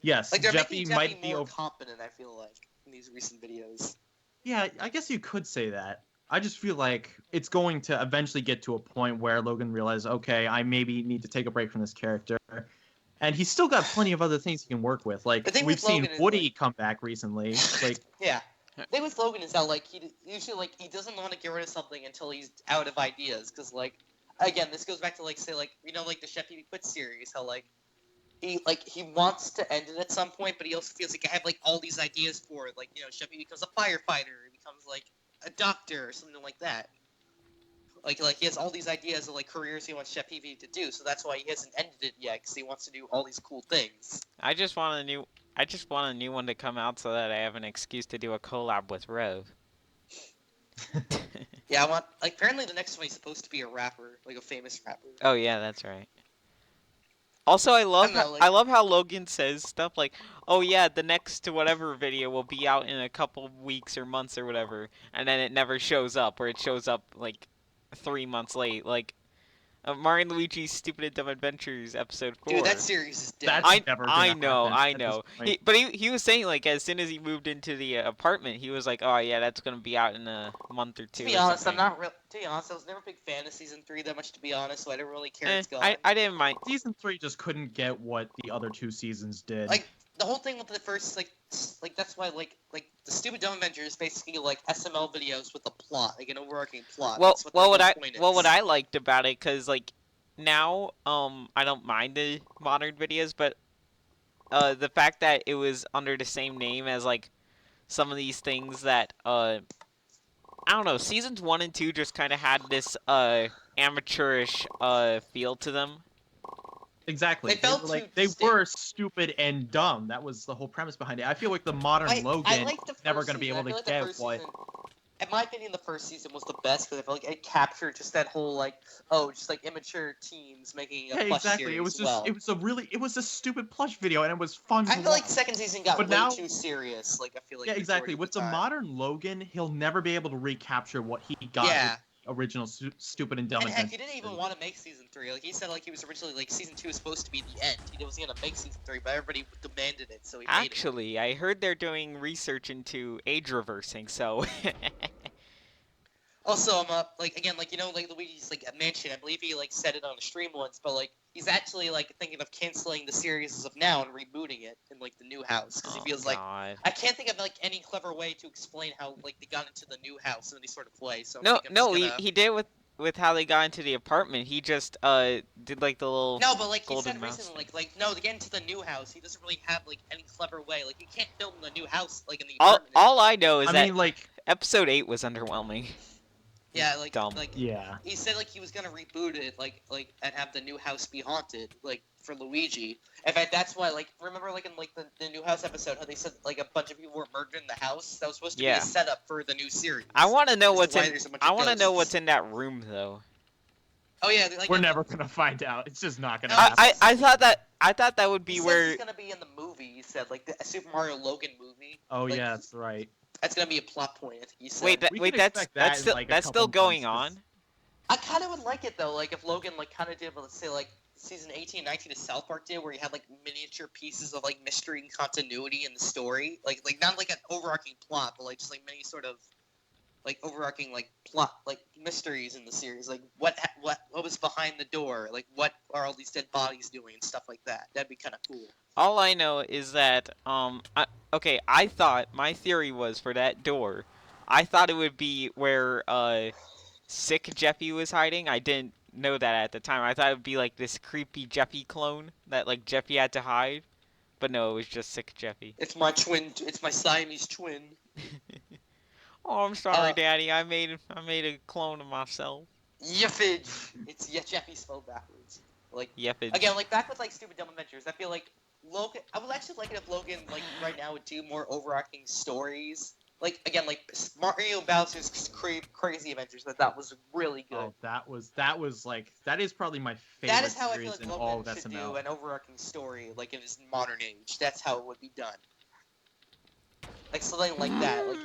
yes, Like they're Jeffy making might be more competent. I feel like in these recent videos. Yeah, I guess you could say that. I just feel like it's going to eventually get to a point where Logan realizes, okay, I maybe need to take a break from this character, and he's still got plenty of other things he can work with. Like we've seen Woody come back recently. Like yeah. The thing with Logan is that like he usually like he doesn't want to get rid of something until he's out of ideas, because like again, this goes back to like say like like the Jeffy Quit series, how like he wants to end it at some point, but he also feels like I have like all these ideas for it. Like Jeffy becomes a firefighter, he becomes like a doctor or something like that. Like he has all these ideas of like careers he wants Jeffy to do, so that's why he hasn't ended it yet, because he wants to do all these cool things. I just want a new one to come out so that I have an excuse to do a collab with Rev. Yeah, I want like apparently the next one is supposed to be a rapper, like a famous rapper. Oh yeah, that's right. Also, I love I love how Logan says stuff like, "Oh yeah, the next to whatever video will be out in a couple weeks or months or whatever," and then it never shows up, or it shows up like 3 months late. Like Mario and Luigi's Stupid and Dumb Adventures episode 4. Dude, that series is dead. I know. He was saying like as soon as he moved into the apartment, he was like, "Oh yeah, that's gonna be out in a month or two." To be honest, I'm not real. To be honest, I was never a big fan of season 3 that much. To be honest, so I didn't really care. It's gone. I didn't mind. Season 3 just couldn't get what the other 2 seasons did. Like the whole thing with the first like that's why like the Stupid Dumb Adventures is basically like SML videos with a plot, like an overarching plot. What I liked about it, cause like now I don't mind the modern videos, but the fact that it was under the same name as like some of these things that I don't know, seasons 1 and 2 just kind of had this amateurish feel to them. Exactly. They were stupid and dumb. That was the whole premise behind it. I feel like the modern Logan is never going to be able to get what. In my opinion, the first season was the best because I felt like it captured just that whole just like immature teens making a plush exactly. Series. It was a stupid plush video, and it was fun. I feel like the second season got way too serious. Like I feel like exactly. With the modern Logan, he'll never be able to recapture what he got. Yeah. Original Stupid and Dumb. And heck, he didn't even want to make season 3. Like he said, like he was originally like season 2 was supposed to be the end. He wasn't gonna make season 3, but everybody demanded it, so he made it. Actually, I heard they're doing research into age reversing, so. Also, like again, like like Luigi's like a mansion. I believe he like said it on a stream once, but like he's actually like thinking of canceling the series as of now and rebooting it in like the new house because he feels like I can't think of like any clever way to explain how like they got into the new house in any sort of way. So he did with how they got into the apartment. He just did like the little but like he said recently, like no, to get into the new house, he doesn't really have like any clever way. Like you can't film the new house like in the apartment. All I know is episode 8 was underwhelming. Yeah, Dumb. He said like he was gonna reboot it, like and have the new house be haunted, like for Luigi. In fact, that's why remember in the new house episode how they said like a bunch of people were murdered in the house. That was supposed to be a setup for the new series. I want to know what's in. I want to know what's in that room though. Oh yeah, we're never gonna find out. It's just not gonna happen. I thought that would be where it's gonna be in the movie. He said like the Super Mario Logan movie. Oh yeah, that's right. That's gonna be a plot point. I think he said. Wait, that's still going on. I kind of would like it though. Like if Logan kind of did, let's say season 18, 19 of South Park did, where he had miniature pieces of mystery and continuity in the story, like not an overarching plot, but just many sort of overarching plot mysteries in the series, what was behind the door, what are all these dead bodies doing and stuff like that. That'd be kind of cool. All I know is that I thought my theory was for that door, I thought it would be where sick Jeffy was hiding. I didn't know that at the time. I thought it would be like this creepy Jeffy clone that like Jeffy had to hide. But no, it was just sick Jeffy. It's my twin. It's my Siamese twin. Oh, I'm sorry, Daddy. I made a clone of myself. Jeffy. It's Jeffy spelled backwards. Like Yepage. again, like back with like Stupid Dumb Adventures. I feel like Logan. I would actually like it if Logan like right now would do more overarching stories. Like again, like Mario Bowser's crazy adventures. That was really good. Oh, that was like that is probably my favorite That is how I feel series like in all of Logan should do SML. an overarching story, like in his modern age. That's how it would be done. Like something like that. Like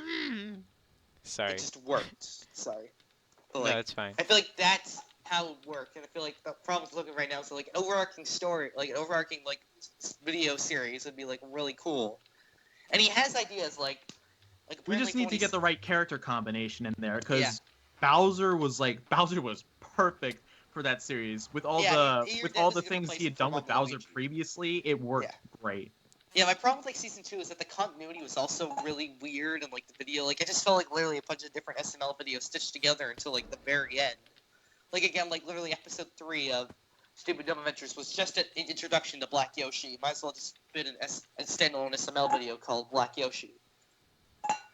Sorry. it just worked. Sorry. But No, like, it's fine. I feel like that's how it would work, and I feel like the problem with Logan right now is like an overarching story, like an overarching like video series would be like really cool. And he has ideas like We just need to get the right character combination in there because Yeah. Bowser was perfect for that series with all he with all the definitely things replaced he had him done for with Bowser Waluigi. previously. It worked great. Yeah, my problem with like season 2 is that the continuity was also really weird, and like the video, like it just felt like literally a bunch of different SML videos stitched together until like the very end. Like again, like literally episode 3 of Stupid Dumb Adventures was just an introduction to Black Yoshi. Might as well just been a standalone SML video called Black Yoshi.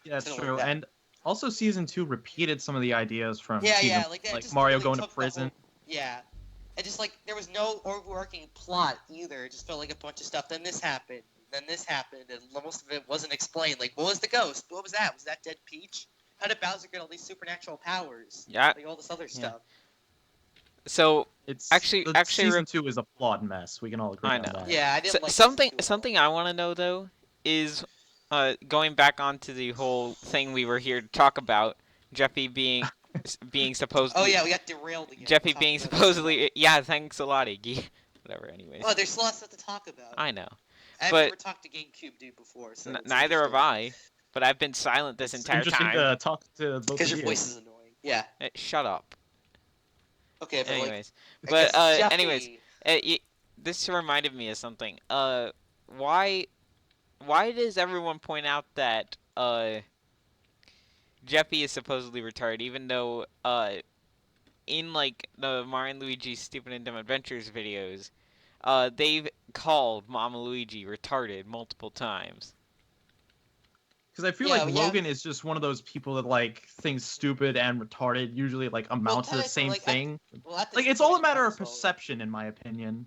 Yeah, that's Something true. like that. And also, season 2 repeated some of the ideas from Yeah, season, yeah, like that. like Just Mario literally going to took the prison. yeah, and just like there was no overarching plot either. It just felt like a bunch of stuff. Then this happened. Then this happened, and most of it wasn't explained. Like, what was the ghost? What was that? Was that Dead Peach? How did Bowser get all these supernatural powers? Yeah. Like all this other stuff. So It's Actually- season 2 is a flawed mess. We can all agree I on know. that. Yeah, I didn't like something season 2 at all. something I want to know though is going back onto the whole thing we were here to talk about. Jeffy being supposedly. Oh yeah, we got derailed again. Jeffy talking being about supposedly. Yeah, thanks a lot, Iggy. Whatever. Anyways. SML. Oh, there's lots stuff to talk about. I know. I've but- never talked to GamecubeDude before, so it's Neither have interesting. I. But I've been silent this It's entire interesting time. to talk to both Because of your you. voice is annoying. Yeah. Shut up. Okay, but Anyways, like. but I guess anyways, Jeffy- this reminded me of something. Why does everyone point out that Jeffy is supposedly retarded, even though in like the Mario and Luigi's Stupid and Dumb Adventures videos, they've called Mama Luigi retarded multiple times. Because I feel Yeah, like yeah. Logan is just one of those people that like things stupid and retarded usually like amount to the technically, same like, thing. Well, at this Like it's all a point, matter of as well. perception, in my opinion.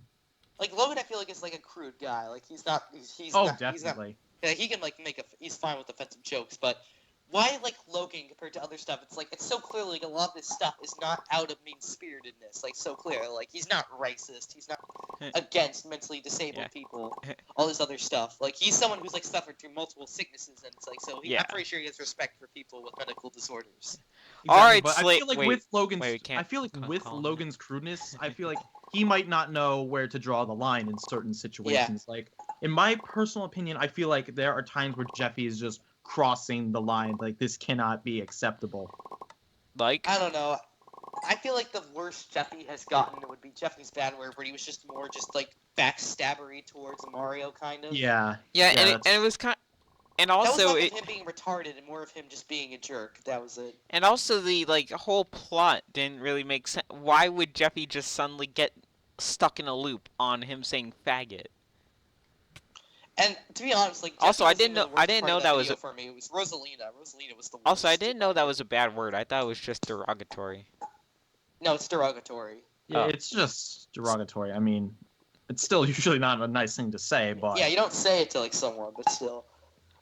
Like Logan, I feel like is like a crude guy. Like he's not. He's Oh, not, He's not, definitely. yeah, he can like he's fine with offensive jokes, but why like Logan compared to other stuff? It's like it's so clearly like a lot of this stuff is not out of mean spiritedness. Like so clear. Like he's not racist. He's not against mentally disabled Yeah. people. All this other stuff. Like he's someone who's like suffered through multiple sicknesses, and it's like so. Yeah. I'm pretty sure he has respect for people with medical disorders. All right, but I Slate- feel like wait, with Logan's, wait, we can't I feel like with call him Logan's crudeness, I feel like he might not know where to draw the line in certain situations. Like in my personal opinion, I feel like there are times where Jeffy is just crossing the line. Like this cannot be acceptable. Like, I don't know. I feel like the worst Jeffy has gotten would be Jeffy's Bad Word, where he was just more just like backstabbery towards Mario, kind of. Yeah. yeah, and that's- it was kind. And That was also, less of him being retarded and more of him just being a jerk. That was it. and also the like whole plot didn't really make sense. Why would Jeffy just suddenly get stuck in a loop on him saying faggot? And to be honest, like Also, Jeffy I wasn't didn't even know- the worst I didn't part know of that that was video a- for me. It was Rosalina. Rosalina was the worst. Also, I didn't know that was a bad word. I thought it was just derogatory. No, it's derogatory. Yeah, Oh. it's just derogatory. I mean, it's still usually not a nice thing to say, but Yeah, you don't say it to like someone, but still.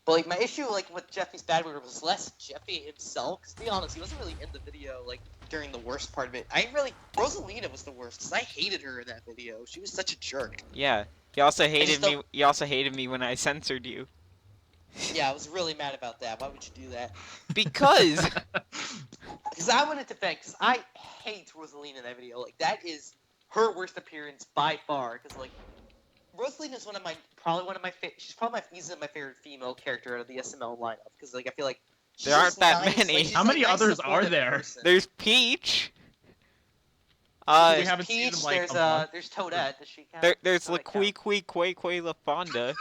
But like my issue like with Jeffy's Bad Word was less Jeffy himself. Cause to be honest, he wasn't really in the video like during the worst part of it. Rosalina was the worst. Cause I hated her in that video. She was such a jerk. Yeah. You also hated just me. don't- You also hated me when I censored you. Yeah, I was really mad about that. Why would you do that? Because Because I wanted to defend, because I hate Rosalina in that video. Like, that is her worst appearance by far. Because, like, Rosalina is she's probably easily my favorite female character out of the SML lineup. Because, like, I feel like she's There aren't just that nice, many. like, she's, How like, many nice, others are supportive there? person. there's Peach. We There's haven't seen Peach, him, like, there's a month. there's Toadette. Does she count? There's Toadette Liqui count. Qui Quay La Fonda.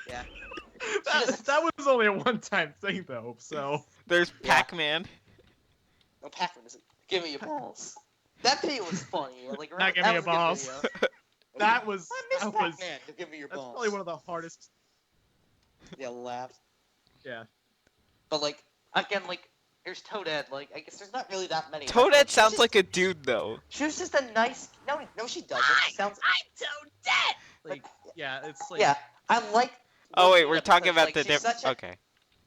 Yeah. That that was only a one-time thing though. So There's Yeah. Pac-Man. No, Pac-Man isn't. Give me your balls. That video was funny. Like, Not give that me was your a good balls. video. that was I miss that was Pac-Man. Give me your that's balls. probably one of the hardest. Yeah, laugh. Yeah. But like, again, like, there's Toadette. Like, I guess there's not really that many. Toadette sounds like a dude, though. She was just a nice. No, she doesn't. She sounds. I'm Toadette. Like, yeah, it's like. Yeah, I like. Oh wait, Rosalina we're talking because, about like, the she's different. such a- Okay.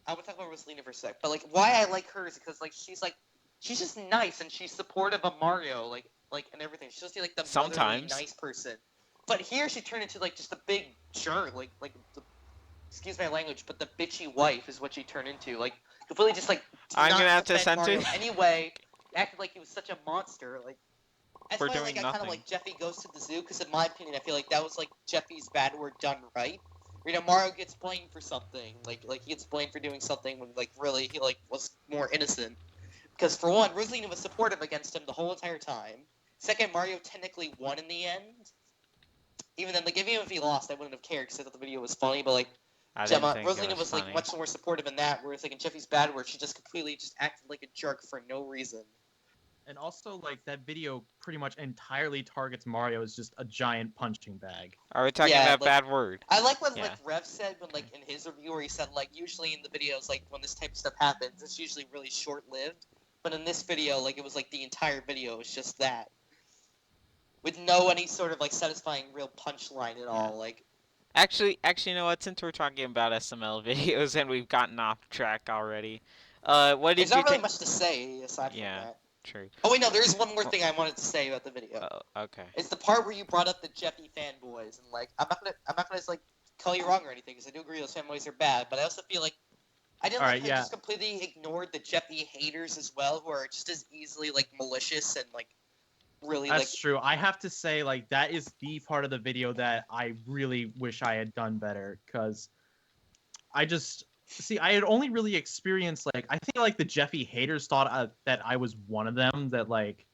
I would talk about Rosalina for a sec, but like, why I like her is because like she's just nice and she's supportive of Mario, like and everything. She's supposed to be like the motherly, Sometimes. nice person. But here she turned into like just a big jerk, like the, excuse my language, but the bitchy wife is what she turned into. Like completely just like. I'm not gonna have to defend censor. Mario anyway, acted like he was such a monster. Like that's For why doing like I kind of nothing. like Jeffy goes to the zoo because in my opinion I feel like that was like Jeffy's bad word done right. You know, Mario gets blamed for something, like he gets blamed for doing something when like really he like was more innocent. Because for one, Rosalina was supportive against him the whole entire time. Second, Mario technically won in the end. Even then, like even if he lost, I wouldn't have cared because I thought the video was funny. But like I didn't Gemma, think it Rosalina was funny. like much more supportive in that, whereas like in Jeffy's bad word, she just completely just acted like a jerk for no reason. And also, like, that video pretty much entirely targets Mario as just a giant punching bag. Are we talking Yeah, about like- bad word? I like what Yeah. like Rev said when like in his review where he said like usually in the videos like when this type of stuff happens it's usually really short lived, but in this video like it was like the entire video was just that, with no any sort of like satisfying real punchline at all. Like Actually, you know what? Since we're talking about SML videos and we've gotten off track already, what did there's you not really think? much to say aside Yeah. from that. True. Oh wait, no, there is one more thing I wanted to say about the video. Oh, okay. It's the part where you brought up the Jeffy fanboys and like I'm not gonna like call you wrong or anything because I do agree those fanboys are bad, but I also feel like I didn't Alright, like how yeah. you just completely ignored the Jeffy haters as well, who are just as easily like malicious and like really That's true. I have to say, like, that is the part of the video that I really wish I had done better, because I just... See, I had only really experienced, like, I think, like, the Jeffy haters thought that I was one of them, that, like...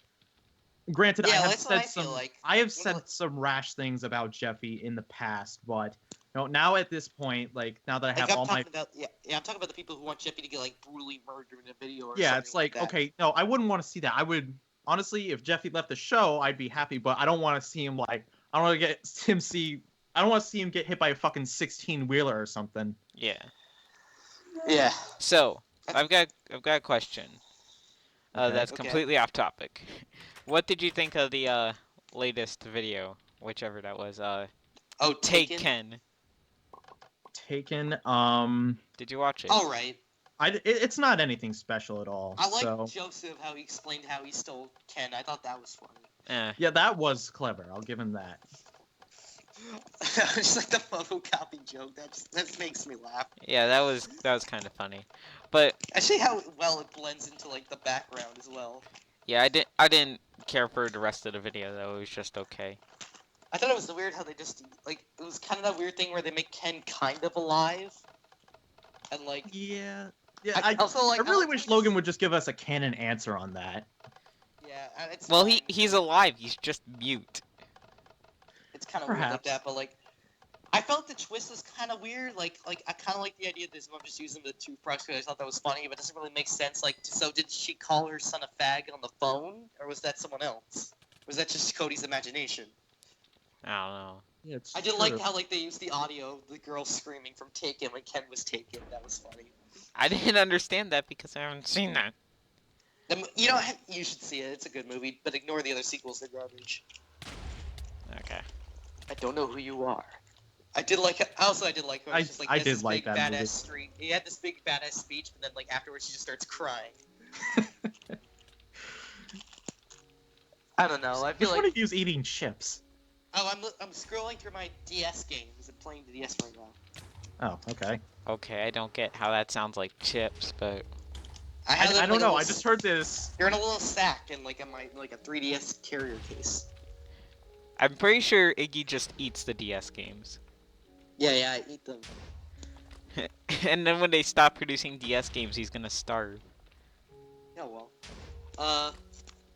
Granted, Yeah, I have that's what I said feel like. I have When, said like- some rash things about Jeffy in the past, but now at this point, like, now that I like have I'm all my... talking about I'm talking about the people who want Jeffy to get like brutally murdered in a video or Yeah, something it's like, that. okay, no, I wouldn't want to see that. I would... Honestly, if Jeffy left the show, I'd be happy, but I don't want to see him, like... I don't want to get him see... I don't want to see him get hit by a fucking 16-wheeler or something. Yeah. Yeah. So I've got a question. Okay. That's Okay. completely off topic. What did you think of the latest video, whichever that was? Oh, Take Taken. Ken. Taken, Did you watch it? All right. it's not anything special at all. I like so Joseph how he explained how he stole Ken. I thought that was funny. yeah, that was clever. I'll give him that. Just like the photocopy joke. That makes me laugh. Yeah, that was kind of funny, but Actually, how well it blends into like the background as well. yeah, I didn't care for the rest of the video though. It was just okay. I thought it was weird how they just like it was kind of that weird thing where they make Ken kind of alive, and like Yeah, yeah. I also like I really like wish how Logan would just give us a canon answer on that. yeah, it's Well, fine. he's alive. He's just mute. It's kind of weird like Perhaps. that, but like I felt the twist was kind of weird. Like I kind of like the idea that his mom just using the toothbrush because I thought that was funny, but it doesn't really make sense. Like, so did she call her son a fag on the phone, or was that someone else? Or was that just Cody's imagination? I don't know. Yeah, it's I did like how like they used the audio of the girl screaming from Taken when Ken was taken. That was funny. I didn't understand that because I haven't seen that. You know, you should see it. It's a good movie, but ignore the other sequels. They're garbage. Okay. I don't know who you are. I did like. Also, I did like. When I- it's just, like, I he has did this like big, that badass movie. street. He had this big badass speech, but then like afterwards, he just starts crying. I don't know. I Which feel one like. of you's eating chips? Oh, I'm scrolling through my DS games. I'm playing the DS right now. Oh, okay. Okay, I don't get how that sounds like chips, but have them, I like, don't a know. little I just heard this. They're in a little sack in like a 3DS carrier case. I'm pretty sure Iggy just eats the DS games. Yeah, I eat them. And then when they stop producing DS games, he's gonna starve. Oh well.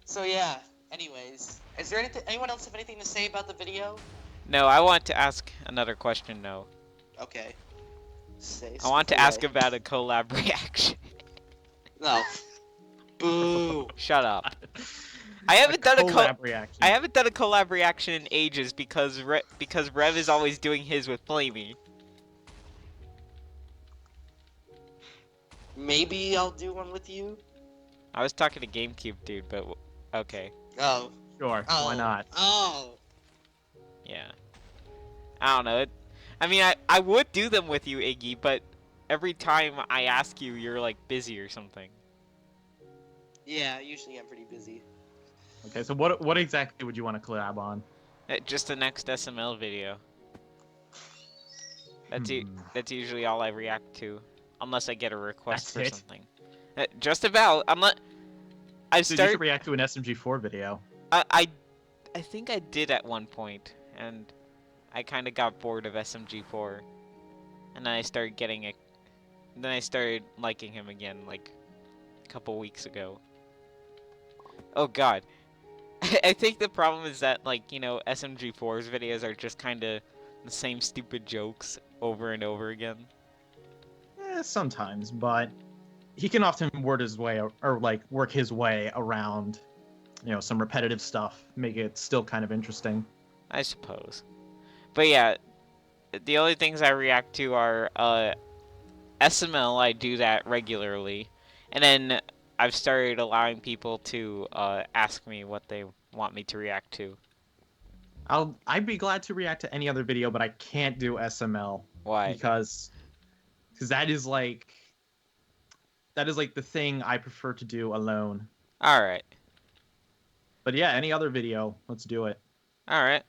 So yeah. Anyways, is there anyone else have anything to say about the video? No, I want to ask another question. No. Okay. say? I want Speak to ask away. about a collab reaction. No. Boo. Shut up. A I haven't done a collab reaction. I haven't done a collab reaction in ages because Rev is always doing his with Flamey. Maybe I'll do one with you. I was talking to GameCube dude, but okay. Oh. Sure, Oh. why not? Oh. Yeah. I don't know. I mean, I would do them with you, Iggy, but every time I ask you, you're like busy or something. Yeah, usually I'm pretty busy. Okay, so what exactly would you want to collab on? Just the next SML video. Hmm. That's usually all I react to, unless I get a request That's for it? something. Just about. I Dude, you started. should react to an SMG4 video. I think I did at one point, and I kind of got bored of SMG4, and then I started getting it. Then I started liking him again, like a couple weeks ago. Oh God, I think the problem is that, like, you know, SMG4's videos are just kind of the same stupid jokes over and over again. Sometimes, but he can often word his way or like work his way around, some repetitive stuff, make it still kind of interesting. I suppose. But yeah, the only things I react to are SML. I do that regularly, and then I've started allowing people to ask me what they want me to react to. I'd be glad to react to any other video, but I can't do SML Why? because that is like the thing I prefer to do alone. All right, But yeah, any other video, let's do it. all right.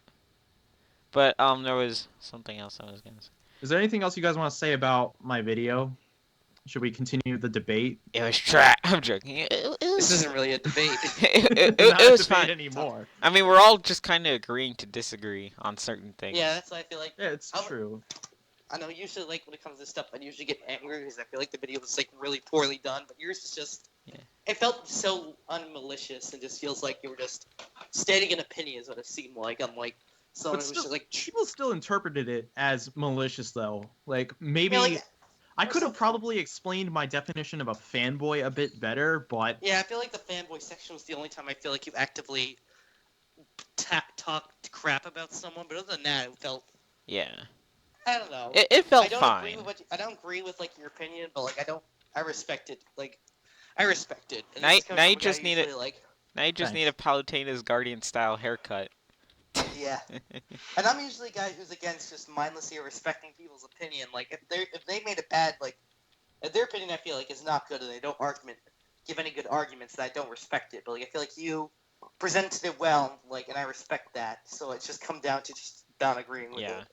But there was something else I was gonna say. Is there anything else you guys want to say about my video? Should we continue the debate? It was trash. I'm joking. This isn't really a debate. Not it a was debate fine. anymore. I mean, we're all just kind of agreeing to disagree on certain things. Yeah, that's why I feel like. Yeah, it's true. I know usually like when it comes to stuff, I usually get angry because I feel like the video was like really poorly done. But yours is just. Yeah. It felt so unmalicious and just feels like you were just stating an opinion is what it seemed like. I'm like someone But who was still, just like. people still interpreted it as malicious, though. Like maybe Yeah, like, I could have some- probably explained my definition of a fanboy a bit better, but Yeah, I feel like the fanboy section was the only time I feel like you actively talked crap about someone. But other than that, it felt. Yeah. I don't know. It felt I don't fine. agree with I don't agree with like your opinion, but like I respect it. Like I respect it. And Now this you- is coming now from you a guy just who need it- usually, like, Now you just need a Palutena's Guardian style haircut. yeah. And I'm usually a guy who's against just mindlessly respecting people's opinion. Like if they made it bad, like if their opinion I feel like is not good and they don't give any good arguments, that I don't respect it. But like I feel like you presented it well, like, and I respect that. So it's just come down to just not agreeing with Yeah. it.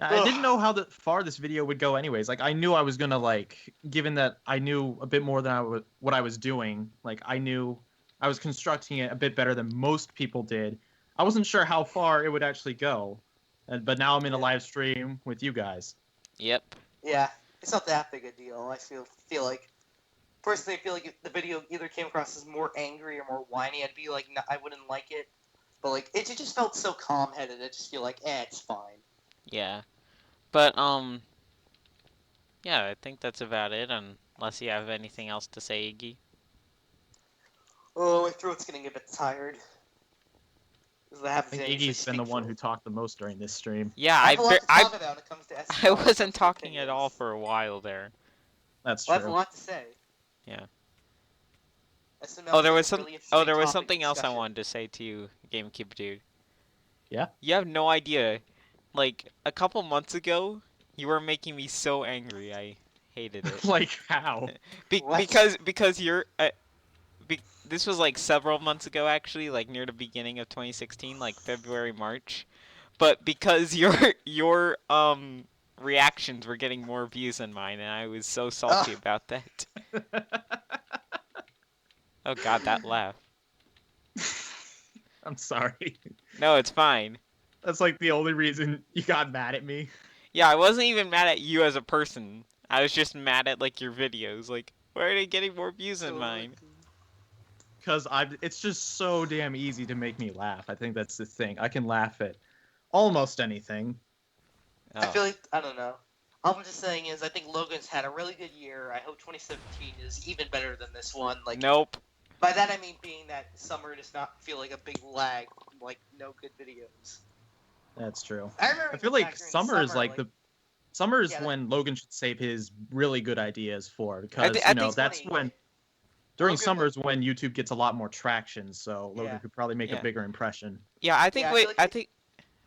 I didn't know how far this video would go anyways. Like, I knew I was gonna, like, given that I knew a bit more than what I was doing, like, I knew I was constructing it a bit better than most people did. I wasn't sure how far it would actually go. But now I'm in a live stream with you guys. Yep. Yeah, it's not that big a deal. I feel like personally, I feel like if the video either came across as more angry or more whiny, I'd be like, no, I wouldn't like it. But like, it just felt so calm-headed. I just feel like, it's fine. Yeah. But yeah, I think that's about it. Unless you have anything else to say, Iggy. Oh, my throat's getting a bit tired. This I think Iggy's been the one who talked the most during this stream. Yeah, I have a lot to talk about when it comes to SML. I wasn't talking at all for a while there. That's Well, true. I have a lot to say. Yeah. SML Oh, there is was a some. really Oh, there interesting was topic something else I discussion. wanted to say to you, GameCube dude. Yeah? You have no idea. Like a couple months ago, you were making me so angry. I hated it. Like, how? What? Because you're. This was like several months ago, actually, like near the beginning of 2016, like February, March. But because your reactions were getting more views than mine, and I was so salty about that. Oh God, that laugh. I'm sorry. No, it's fine. That's like the only reason you got mad at me. Yeah, I wasn't even mad at you as a person. I was just mad at like your videos. Like, why are they getting more views than mine? Because it's just so damn easy to make me laugh. I think that's the thing. I can laugh at almost anything. I Oh. feel like I don't know. All I'm just saying is, I think Logan's had a really good year. I hope 2017 is even better than this one. Like, Nope. by that I mean being that summer does not feel like a big lag from like no good videos. That's true. I remember I feel back like during summer is like like, the summer is yeah, when Logan should save his really good ideas for, I because I you know think that's funny. when during Logan summer is when YouTube gets a lot more traction. So Logan Yeah. could probably make a yeah bigger impression. yeah I think Yeah, I what feel like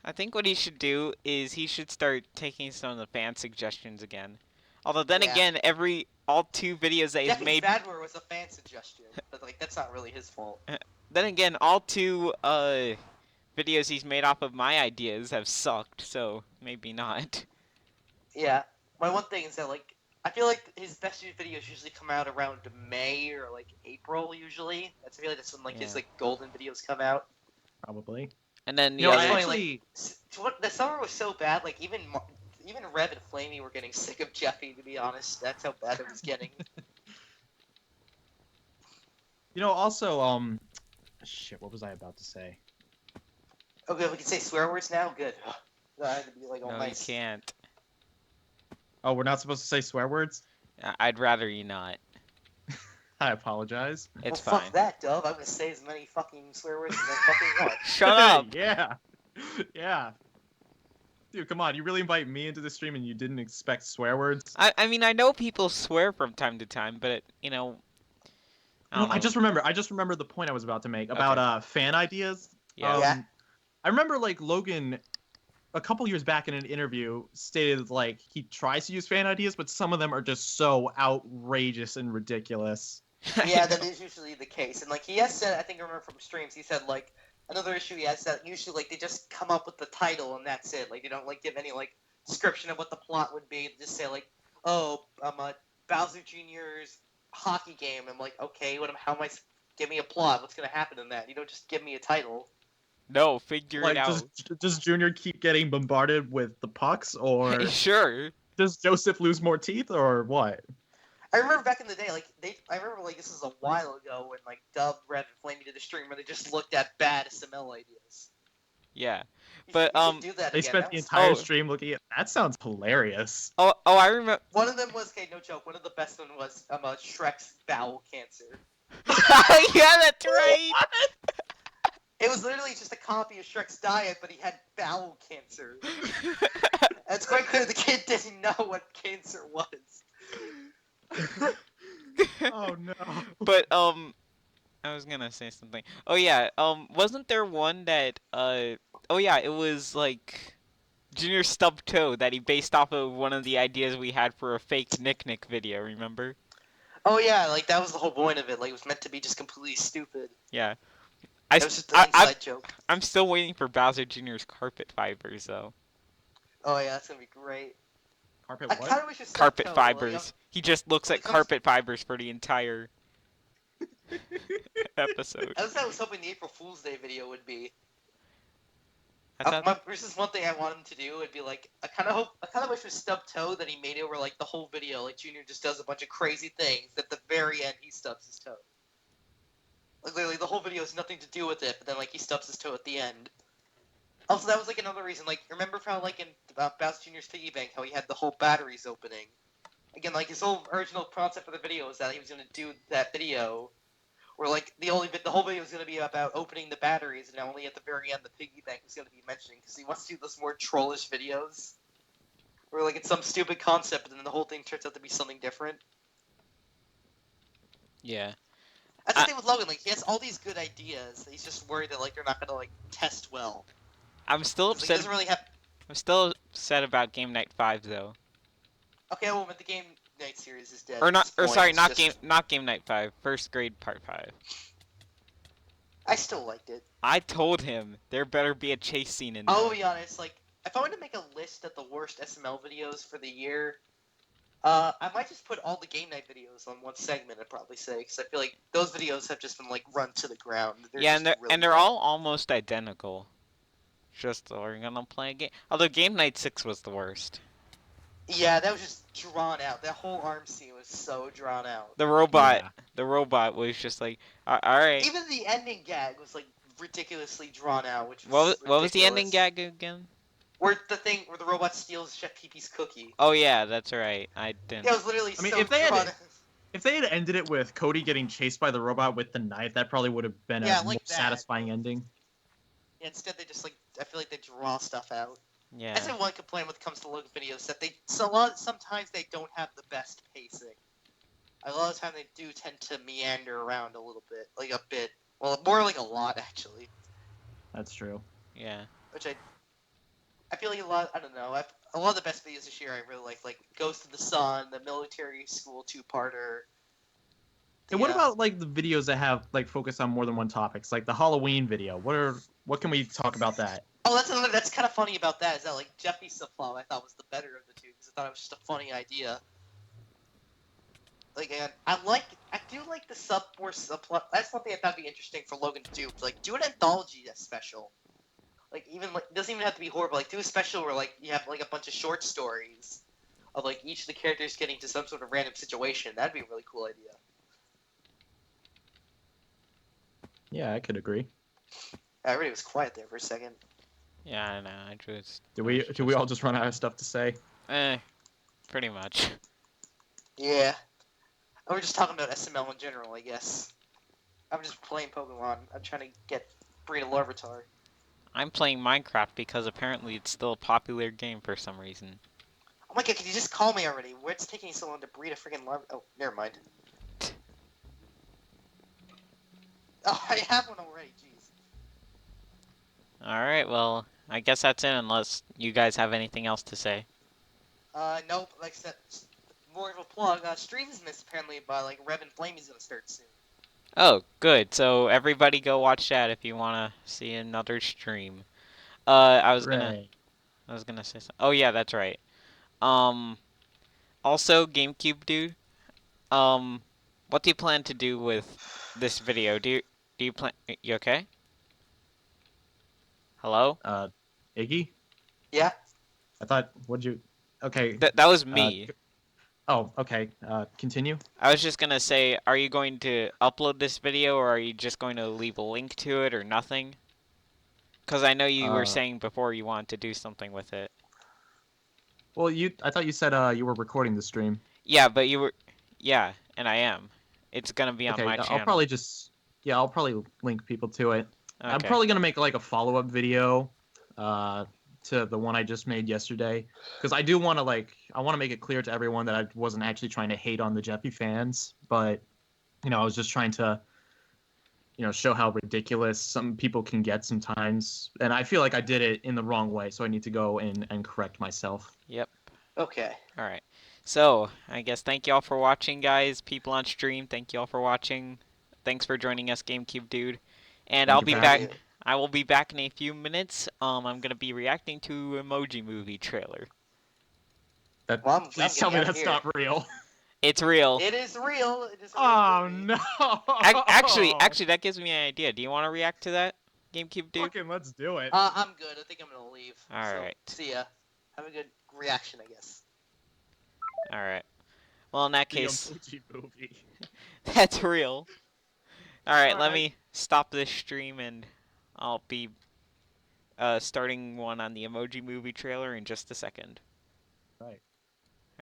I think what he should do is he should start taking some of the fan suggestions again. Although then Yeah. again, all 2 videos that he's Jeffy's made, Badware was a fan suggestion, but like that's not really his fault. then again, all 2 videos he's made off of my ideas have sucked. So maybe not. Yeah. My one thing is that like I feel like his best videos usually come out around May or like April usually. I feel like that's when like his Yeah. like golden videos come out. Probably. And then You the know, It's I other, funny, like, actually the summer was so bad. Like even Rev and Flamey were getting sick of Jeffy. To be honest, that's how bad it was getting. you know, also shit, what was I about to say? Okay, we can say swear words now. Good. I had to be like all no, nice. you can't. Oh, we're not supposed to say swear words? I'd rather you not. I apologize. It's Well, fine. fuck that, Dove. I'm gonna say as many fucking swear words as I fucking want. Shut up. Yeah. Yeah. Dude, come on. You really invite me into the stream and you didn't expect swear words? I mean, I know people swear from time to time, but you know, I No, don't know. I just remembered the point I was about to make about Okay. fan ideas. Yeah. Yeah. I remember like Logan a couple years back in an interview stated like he tries to use fan ideas, but some of them are just so outrageous and ridiculous. Yeah, that is usually the case. And like he has said, I think I remember from streams, he said like another issue he has that usually like they just come up with the title and that's it. Like they don't like give any like description of what the plot would be. They just say like, oh, Bowser Jr.'s hockey game. I'm like, okay, how am I? Give me a plot. What's gonna happen in that? You don't just give me a title. No, figure it Like out. does Junior keep getting bombarded with the pucks, or Sure. does Joseph lose more teeth, or what? I remember back in the day, I remember like this is a while ago when like Dub, Rev, and Flamey did a stream where they just looked at bad SML ideas. Yeah. You But should do that They again. spent That the was- entire Oh. stream looking at. That sounds hilarious. Oh, I remember. One of them was, okay, no joke. One of the best one was Shrek's bowel cancer. Yeah, that's right. It was literally just a copy of Shrek's diet, but he had bowel cancer. And it's quite clear the kid didn't know what cancer was. Oh no. But I was gonna say something. Oh yeah. Wasn't there one that oh yeah, it was like Junior Stub Toe that he based off of one of the ideas we had for a fake Nick video. Remember? Oh yeah, like that was the whole point of it. Like it was meant to be just completely stupid. Yeah. It was just an inside joke. I'm still waiting for Bowser Jr.'s carpet fibers though. Oh yeah, that's gonna be great. Carpet I what? kind of wish it was Carpet Stub Toe, fibers. He just looks when at it comes- carpet fibers for the entire episode. That's what I was hoping the April Fool's Day video would be. I thought, This is one thing I want him to do. It'd be like I kind of wish with Stub Toe that he made it where like the whole video, like Junior just does a bunch of crazy things. At the very end, he stubs his toe. Like literally, the whole video has nothing to do with it, but then like he stubs his toe at the end. Also, that was like another reason. Like, remember how like in Bowser Jr.'s Piggy Bank, how he had the whole batteries opening. Again, like his whole original concept for the video was that he was gonna do that video. Where like the whole video is gonna be about opening the batteries, and only at the very end the piggy bank is gonna be mentioning because he wants to do those more trollish videos, where like it's some stupid concept, and then the whole thing turns out to be something different. yeah. That's the thing with Logan. Like he has all these good ideas. He's just worried that like they're not gonna like test well. I'm still 'Cause, like, he upset. doesn't really have. I'm still upset about Game Night 5 though. Okay, well, but the Game Night series is dead. Or at not this or point. sorry, It's not just- Game Night 5. First Grade Part 5. I still liked it. I told him there better be a chase scene in there. I'll be honest. Like, if I were to make a list of the worst SML videos for the year, I might just put all the Game Night videos on one segment. I'd probably say because I feel like those videos have just been like run to the ground. Yeah, just really they're bad. all almost identical. Just we're gonna play a game. Although Game Night 6 was the worst. Yeah, that was just drawn out. That whole arm scene was so drawn out. The robot was just like, all right. Even the ending gag was like ridiculously drawn out, which was What was the ending ridiculous. gag again? Where the thing where the robot steals Chef Pee-Pee's cookie. Oh yeah, that's right. I didn't. It was literally I mean, so drawn. if they had ended it with Cody getting chased by the robot with the knife, that probably would have been a Yeah, more like that. satisfying ending. Instead, they just like I feel like they draw stuff out. Yeah. That's one complaint when it comes to Logan videos that sometimes they don't have the best pacing. A lot of the time they do tend to meander around a little bit, like a bit. Well, more like a lot actually. That's true. Yeah. Which I feel like a lot. I don't know. A lot of the best videos this year I really like Ghost of the Sun, the military school two-parter. And what about like the videos that have like focus on more than one topics, like the Halloween video? What can we talk about that? Oh, that's kind of funny about that is that like Jeffy's subplot I thought was the better of the two because I thought it was just a funny idea. Like, and I do like the subplot. That's one thing I thought would be interesting for Logan to do. Like, do an anthology that's special. Like, even like it doesn't even have to be horror, but like do a special where like you have like a bunch of short stories of like each of the characters getting to some sort of random situation. That'd be a really cool idea. Yeah, I could agree. Everybody was quiet there for a second. Yeah, I know. I just. Do we all just run out of stuff to say? Pretty much. Yeah. We're just talking about SML in general, I guess. I'm just playing Pokemon. I'm trying to get breed a Larvitar. I'm playing Minecraft because apparently it's still a popular game for some reason. Oh my god, can you just call me already? What's taking so long to breed a freaking Larvitar? Oh, never mind. Oh, I have one already, jeez. Alright, well, I guess that's it unless you guys have anything else to say. Nope, like I said, more of a plug. Streams missed apparently by like Rev and Flame is gonna start soon. Oh, good. So everybody go watch that if you want to see another stream. I was gonna Hooray. say something. Oh yeah, that's right. Um, also GameCube dude. What do you plan to do with this video? Do you plan? You okay? Hello? Iggy? Yeah. I thought, would you? Okay. That was Uh, me. oh, okay. Continue. I was just gonna say, are you going to upload this video or are you just going to leave a link to it or nothing? Because I know you were Uh, saying before you wanted to do something with it. well, I thought you said you were recording the stream. Yeah, but you were. Yeah, and I am. It's gonna be on Okay, my I'll channel. probably I'll probably link people to it. I'm Okay. probably gonna make like a follow-up video, to the one I just made yesterday, because I do want to I want to make it clear to everyone that I wasn't actually trying to hate on the Jeffy fans, but I was just trying to show how ridiculous some people can get sometimes, and I feel like I did it in the wrong way, so I need to go in and correct myself. Yep. Okay. All right. So, I guess thank y'all for watching, guys. People on stream, thank y'all for watching. Thanks for joining us, GameCube Dude. And Thank I'll you be for back. having me. I will be back in a few minutes. I'm gonna be reacting to Emoji Movie trailer. Well, Please I'm tell getting me out of that's here. not real. It's real. It is real. It is a real Oh movie. no! Actually, that gives me an idea. Do you want to react to that, GameCube Dude? Fucking let's do it. I'm good. I think I'm gonna leave. All So, right. see ya. Have a good reaction, I guess. All right. Well, in that The case, Emoji Movie. that's real. All right. Let Alright. me stop this stream and I'll be starting one on the Emoji Movie trailer in just a second. Right.